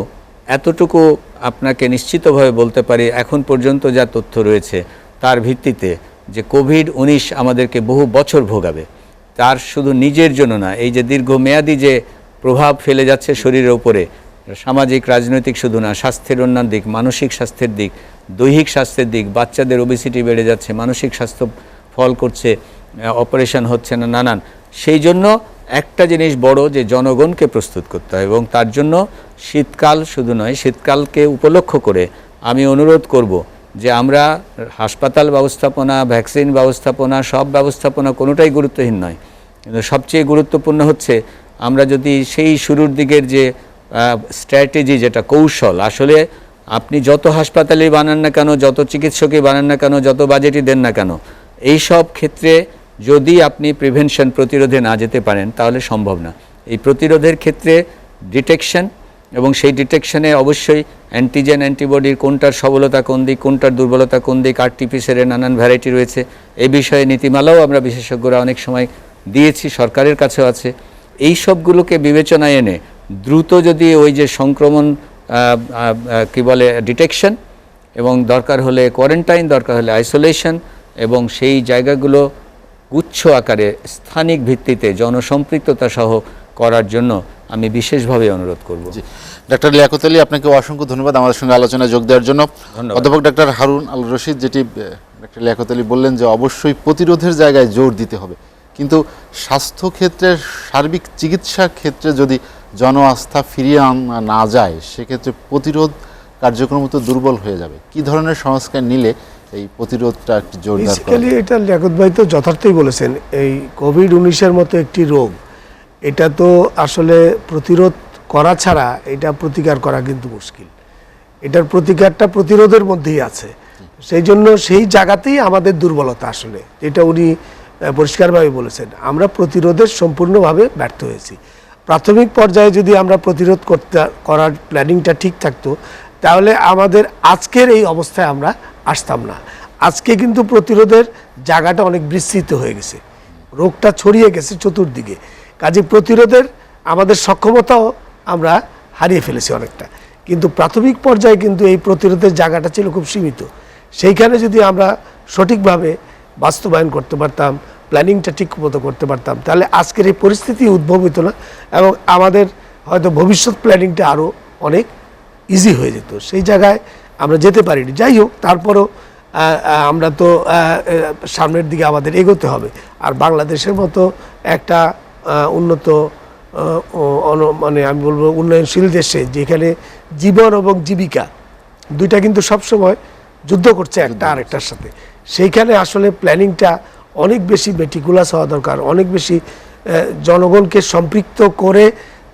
এতটুকু আপনাকে নিশ্চিতভাবে বলতে পারি এখন পর্যন্ত যা তথ্য রয়েছে তার ভিত্তিতে যে কোভিড-19 আমাদেরকে বহু বছর ভোগাবে। তার শুধু নিজের জন্য না, এই যে দীর্ঘমেয়াদী যে প্রভাব ফেলে যাচ্ছে শরীরের উপরে, সামাজিক রাজনৈতিক শুধু না, স্বাস্থ্যের অন্যান্য দিক, মানসিক স্বাস্থ্যের দিক, দৈহিক স্বাস্থ্যের দিক, বাচ্চাদের ওবেসিটি বেড়ে যাচ্ছে, মানসিক স্বাস্থ্য ফল করছে, অপারেশন হচ্ছে না নানান। সেই জন্য একটা জিনিস বড় যে জনগণকে প্রস্তুত করতে হয়, এবং তার জন্য শীতকাল শুধু নয়, শীতকালকে উপলক্ষ করে আমি অনুরোধ করব যে আমরা হাসপাতাল ব্যবস্থাপনা, ভ্যাকসিন ব্যবস্থাপনা, সব ব্যবস্থাপনা কোনোটাই গুরুত্বহীন নয়, কিন্তু সবচেয়ে গুরুত্বপূর্ণ হচ্ছে আমরা যদি সেই শুরুর দিকের যে স্ট্র্যাটেজি, যেটা কৌশল, আসলে আপনি যত হাসপাতালই বানান না কেন, যত চিকিৎসকই বানান না কেন, যত বাজেটই দেন না কেন, এই সব ক্ষেত্রে যদি আপনি প্রিভেনশন, প্রতিরোধে না যেতে পারেন তাহলে সম্ভব না। এই প্রতিরোধের ক্ষেত্রে ডিটেকশন, এবং সেই ডিটেকশনে অবশ্যই অ্যান্টিজেন অ্যান্টিবডির কোনটার সবলতা কোন দিক, কোনটার দুর্বলতা কোন দিক, আরটিপিসিআর নানান ভ্যারাইটি রয়েছে, এই বিষয়ে নীতিমালাও আমরা বিশেষজ্ঞরা অনেক সময় দিয়েছি, সরকারের কাছেও আছে। এই সবগুলোকে বিবেচনায় এনে দ্রুত যদি ওই যে সংক্রমণ কি বলে ডিটেকশন, এবং দরকার হলে কোয়ারেন্টাইন, দরকার হলে আইসোলেশন, এবং সেই জায়গাগুলো গুচ্ছ আকারে স্থানিক ভিত্তিতে জনসম্পৃক্ততা সহ করার জন্য আমি বিশেষভাবে অনুরোধ করব। ডাক্তার লিয়াকত আলী, আপনাকে অসংখ্য ধন্যবাদ আমাদের সঙ্গে আলোচনায় যোগ দেওয়ার জন্য। অধ্যাপক ডাক্তার হারুন আল রশিদ, যেটি ডাক্তার লিয়াকত আলী বললেন যে অবশ্যই প্রতিরোধের জায়গায় জোর দিতে হবে, কিন্তু স্বাস্থ্যক্ষেত্রে, সার্বিক চিকিৎসার ক্ষেত্রে যদি জন আস্থা ফিরিয়ে আনা না যায়, সেক্ষেত্রে প্রতিরোধ কার্যক্রম তো দুর্বল হয়ে যাবে। কি ধরনের সংস্কার নিলে এই প্রতিরোধটা একটু জোরদার করা? বেসিক্যালি এটা লিয়াকত ভাই তো যথার্থই বলেছেন, এই কোভিড-19 মতো একটি রোগ, এটা তো আসলে প্রতিরোধ করা ছাড়া এটা প্রতিকার করা কিন্তু মুশকিল। এটার প্রতিকারটা প্রতিরোধের মধ্যেই আছে। সেই জন্য সেই জায়গাতেই আমাদের দুর্বলতা আসলে, যেটা উনি পরিষ্কারভাবে বলেছেন, আমরা প্রতিরোধের সম্পূর্ণভাবে ব্যর্থ হয়েছি। প্রাথমিক পর্যায়ে যদি আমরা প্রতিরোধ করার প্ল্যানিংটা ঠিক থাকতো, তাহলে আমাদের আজকের এই অবস্থায় আমরা আসতাম না। আজকে কিন্তু প্রতিরোধের জায়গাটা অনেক বিস্তৃত হয়ে গেছে, রোগটা ছড়িয়ে গেছে চতুর্দিকে, কাজে প্রতিরোধের আমাদের সক্ষমতাও আমরা হারিয়ে ফেলেছি অনেকটা। কিন্তু প্রাথমিক পর্যায়ে কিন্তু এই প্রতিরোধের জায়গাটা ছিল খুব সীমিত। সেইখানে যদি আমরা সঠিকভাবে বাস্তবায়ন করতে পারতাম, প্ল্যানিংটা ঠিক মতো করতে পারতাম, তাহলে আজকের এই পরিস্থিতি উদ্ভব হতো না, এবং আমাদের হয়তো ভবিষ্যৎ প্ল্যানিংটা আরও অনেক ইজি হয়ে যেত। সেই জায়গায় আমরা যেতে পারিনি। যাই হোক, তারপরও আমরা তো সামনের দিকে আমাদের এগোতে হবে। আর বাংলাদেশের মতো একটা উন্নত, মানে আমি বলবো উন্নয়নশীল দেশে, যেখানে জীবন এবং জীবিকা দুইটা কিন্তু সবসময় যুদ্ধ করছে একটা আরেকটার সাথে, সেইখানে আসলে প্ল্যানিংটা অনেক বেশি মেটিকুলাস হওয়া দরকার, অনেক বেশি জনগণকে সম্পৃক্ত করে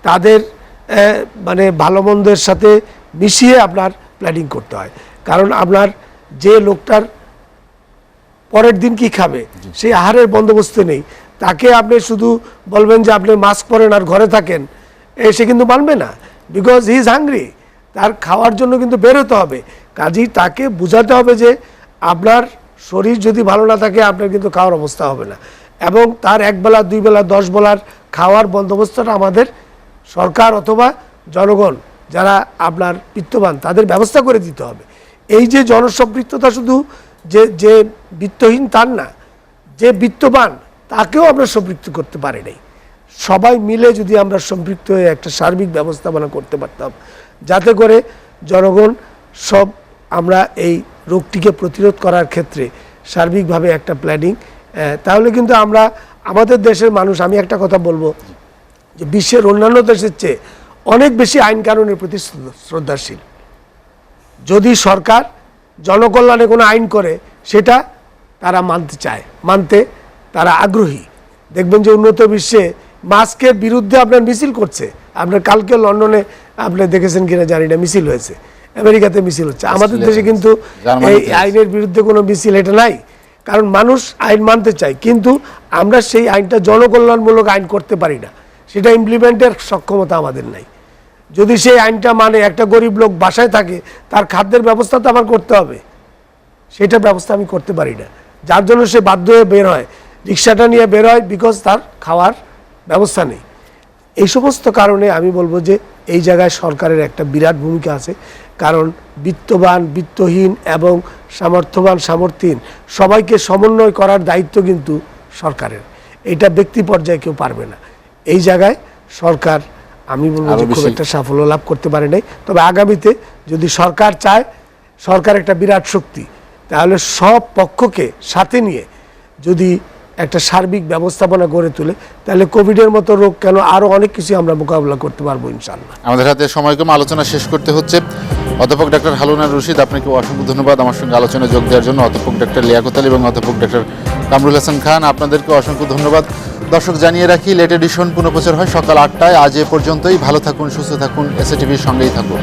তাদের মানে ভালো মন্দের সাথে মিশিয়ে আপনার প্ল্যানিং করতে হয়। কারণ আপনার যে লোকটার পরের দিন কি খাবে সেই আহারের বন্দোবস্ত নেই, তাকে আপনি শুধু বলবেন যে আপনি মাস্ক পরেন আর ঘরে থাকেন, সে কিন্তু মানবে না, বিকজ হি ইজ হাংরি। তার খাওয়ার জন্য কিন্তু বের হতে হবে। কাজেই তাকে বোঝাতে হবে যে আপনার শরীর যদি ভালো না থাকে আপনার কিন্তু খাওয়ার অবস্থা হবে না, এবং তার এক বেলা 2 বেলা 10 বেলার খাওয়ার বন্দোবস্তটা আমাদের সরকার অথবা জনগণ যারা আপনার বিত্তবান তাদের ব্যবস্থা করে দিতে হবে। এই যে জনসম্পৃক্ততা শুধু যে বিত্তহীন তার না, যে বিত্তবান তাকেও আমরা সম্পৃক্ত করতে পারি নাই। সবাই মিলে যদি আমরা সম্পৃক্ত হয়ে একটা সার্বিক ব্যবস্থাপনা করতে পারতাম, যাতে করে জনগণ সব আমরা এই রোগটিকে প্রতিরোধ করার ক্ষেত্রে সার্বিকভাবে একটা প্ল্যানিং, তাহলে কিন্তু আমরা আমাদের দেশের মানুষ, আমি একটা কথা বলবো যে বিশ্বের অন্যান্য দেশের চেয়ে অনেক বেশি আইন কানুনের প্রতি শ্রদ্ধাশীল। যদি সরকার জনকল্যাণে কোনো আইন করে সেটা তারা মানতে চায়, মানতে তারা আগ্রহী। দেখবেন যে উন্নত বিশ্বে মাস্কের বিরুদ্ধে আপনার মিছিল করছে। আপনার কালকে লন্ডনে আপনি দেখেছেন কিনা জানি না, মিছিল হয়েছে, আমেরিকাতে মিছিল হচ্ছে। আমাদের দেশে কিন্তু এই আইনের বিরুদ্ধে কোনো মিছিল এটা নাই, কারণ মানুষ আইন মানতে চায়, কিন্তু আমরা সেই আইনটা জনকল্যাণমূলক আইন করতে পারি না, সেটা ইমপ্লিমেন্টের সক্ষমতা আমাদের নাই। যদি সেই আইনটা মানে একটা গরিব লোক বাসায় থাকে, তার খাদ্যের ব্যবস্থা তো আমার করতে হবে, সেটার ব্যবস্থা আমি করতে পারি না, যার জন্য সে বাধ্য হয়ে বের হয়, রিক্সাটা নিয়ে বের হয়, বিকজ তার খাওয়ার ব্যবস্থা নেই। এই সমস্ত কারণে আমি বলবো যে এই জায়গায় সরকারের একটা বিরাট ভূমিকা আছে, কারণ বিত্তবান, বিত্তহীন এবং সামর্থ্যবান, সামর্থ্যহীন সবাইকে সমন্বয় করার দায়িত্ব কিন্তু সরকারের। এটা ব্যক্তি পর্যায়ে কেউ পারবে না। এই জায়গায় সরকার আমি বলবো যে খুব একটা সাফল্য লাভ করতে পারে নাই। তবে আগামীতে যদি সরকার চায়, সরকার একটা বিরাট শক্তি, তাহলে সব পক্ষকে সাথে নিয়ে যদি একটা সার্বিক ব্যবস্থাপনা গড়ে তোলে, তাহলে কোভিডের মতো রোগ কেন, আরও অনেক কিছু আমরা মোকাবিলা করতে পারবো ইনশাআল্লাহ। আমাদের হাতে সময় কম, আলোচনা শেষ করতে হচ্ছে। অধ্যাপক ডক্টর হারুনুর রশিদ, আপনাকে অসংখ্য ধন্যবাদ আমার সঙ্গে আলোচনায় যোগ দেওয়ার জন্য। অধ্যাপক ডক্টর লিয়াকত আলী এবং অধ্যাপক ডক্টর কামরুল হাসান খান, আপনাদেরকে অসংখ্য ধন্যবাদ। দর্শক জানিয়ে রাখি, লেট এডিশন পুনঃপ্রচার হয় সকাল 8টায়। আজ এ পর্যন্তই। ভালো থাকুন, সুস্থ থাকুন, এসএটিভির সঙ্গেই থাকুন।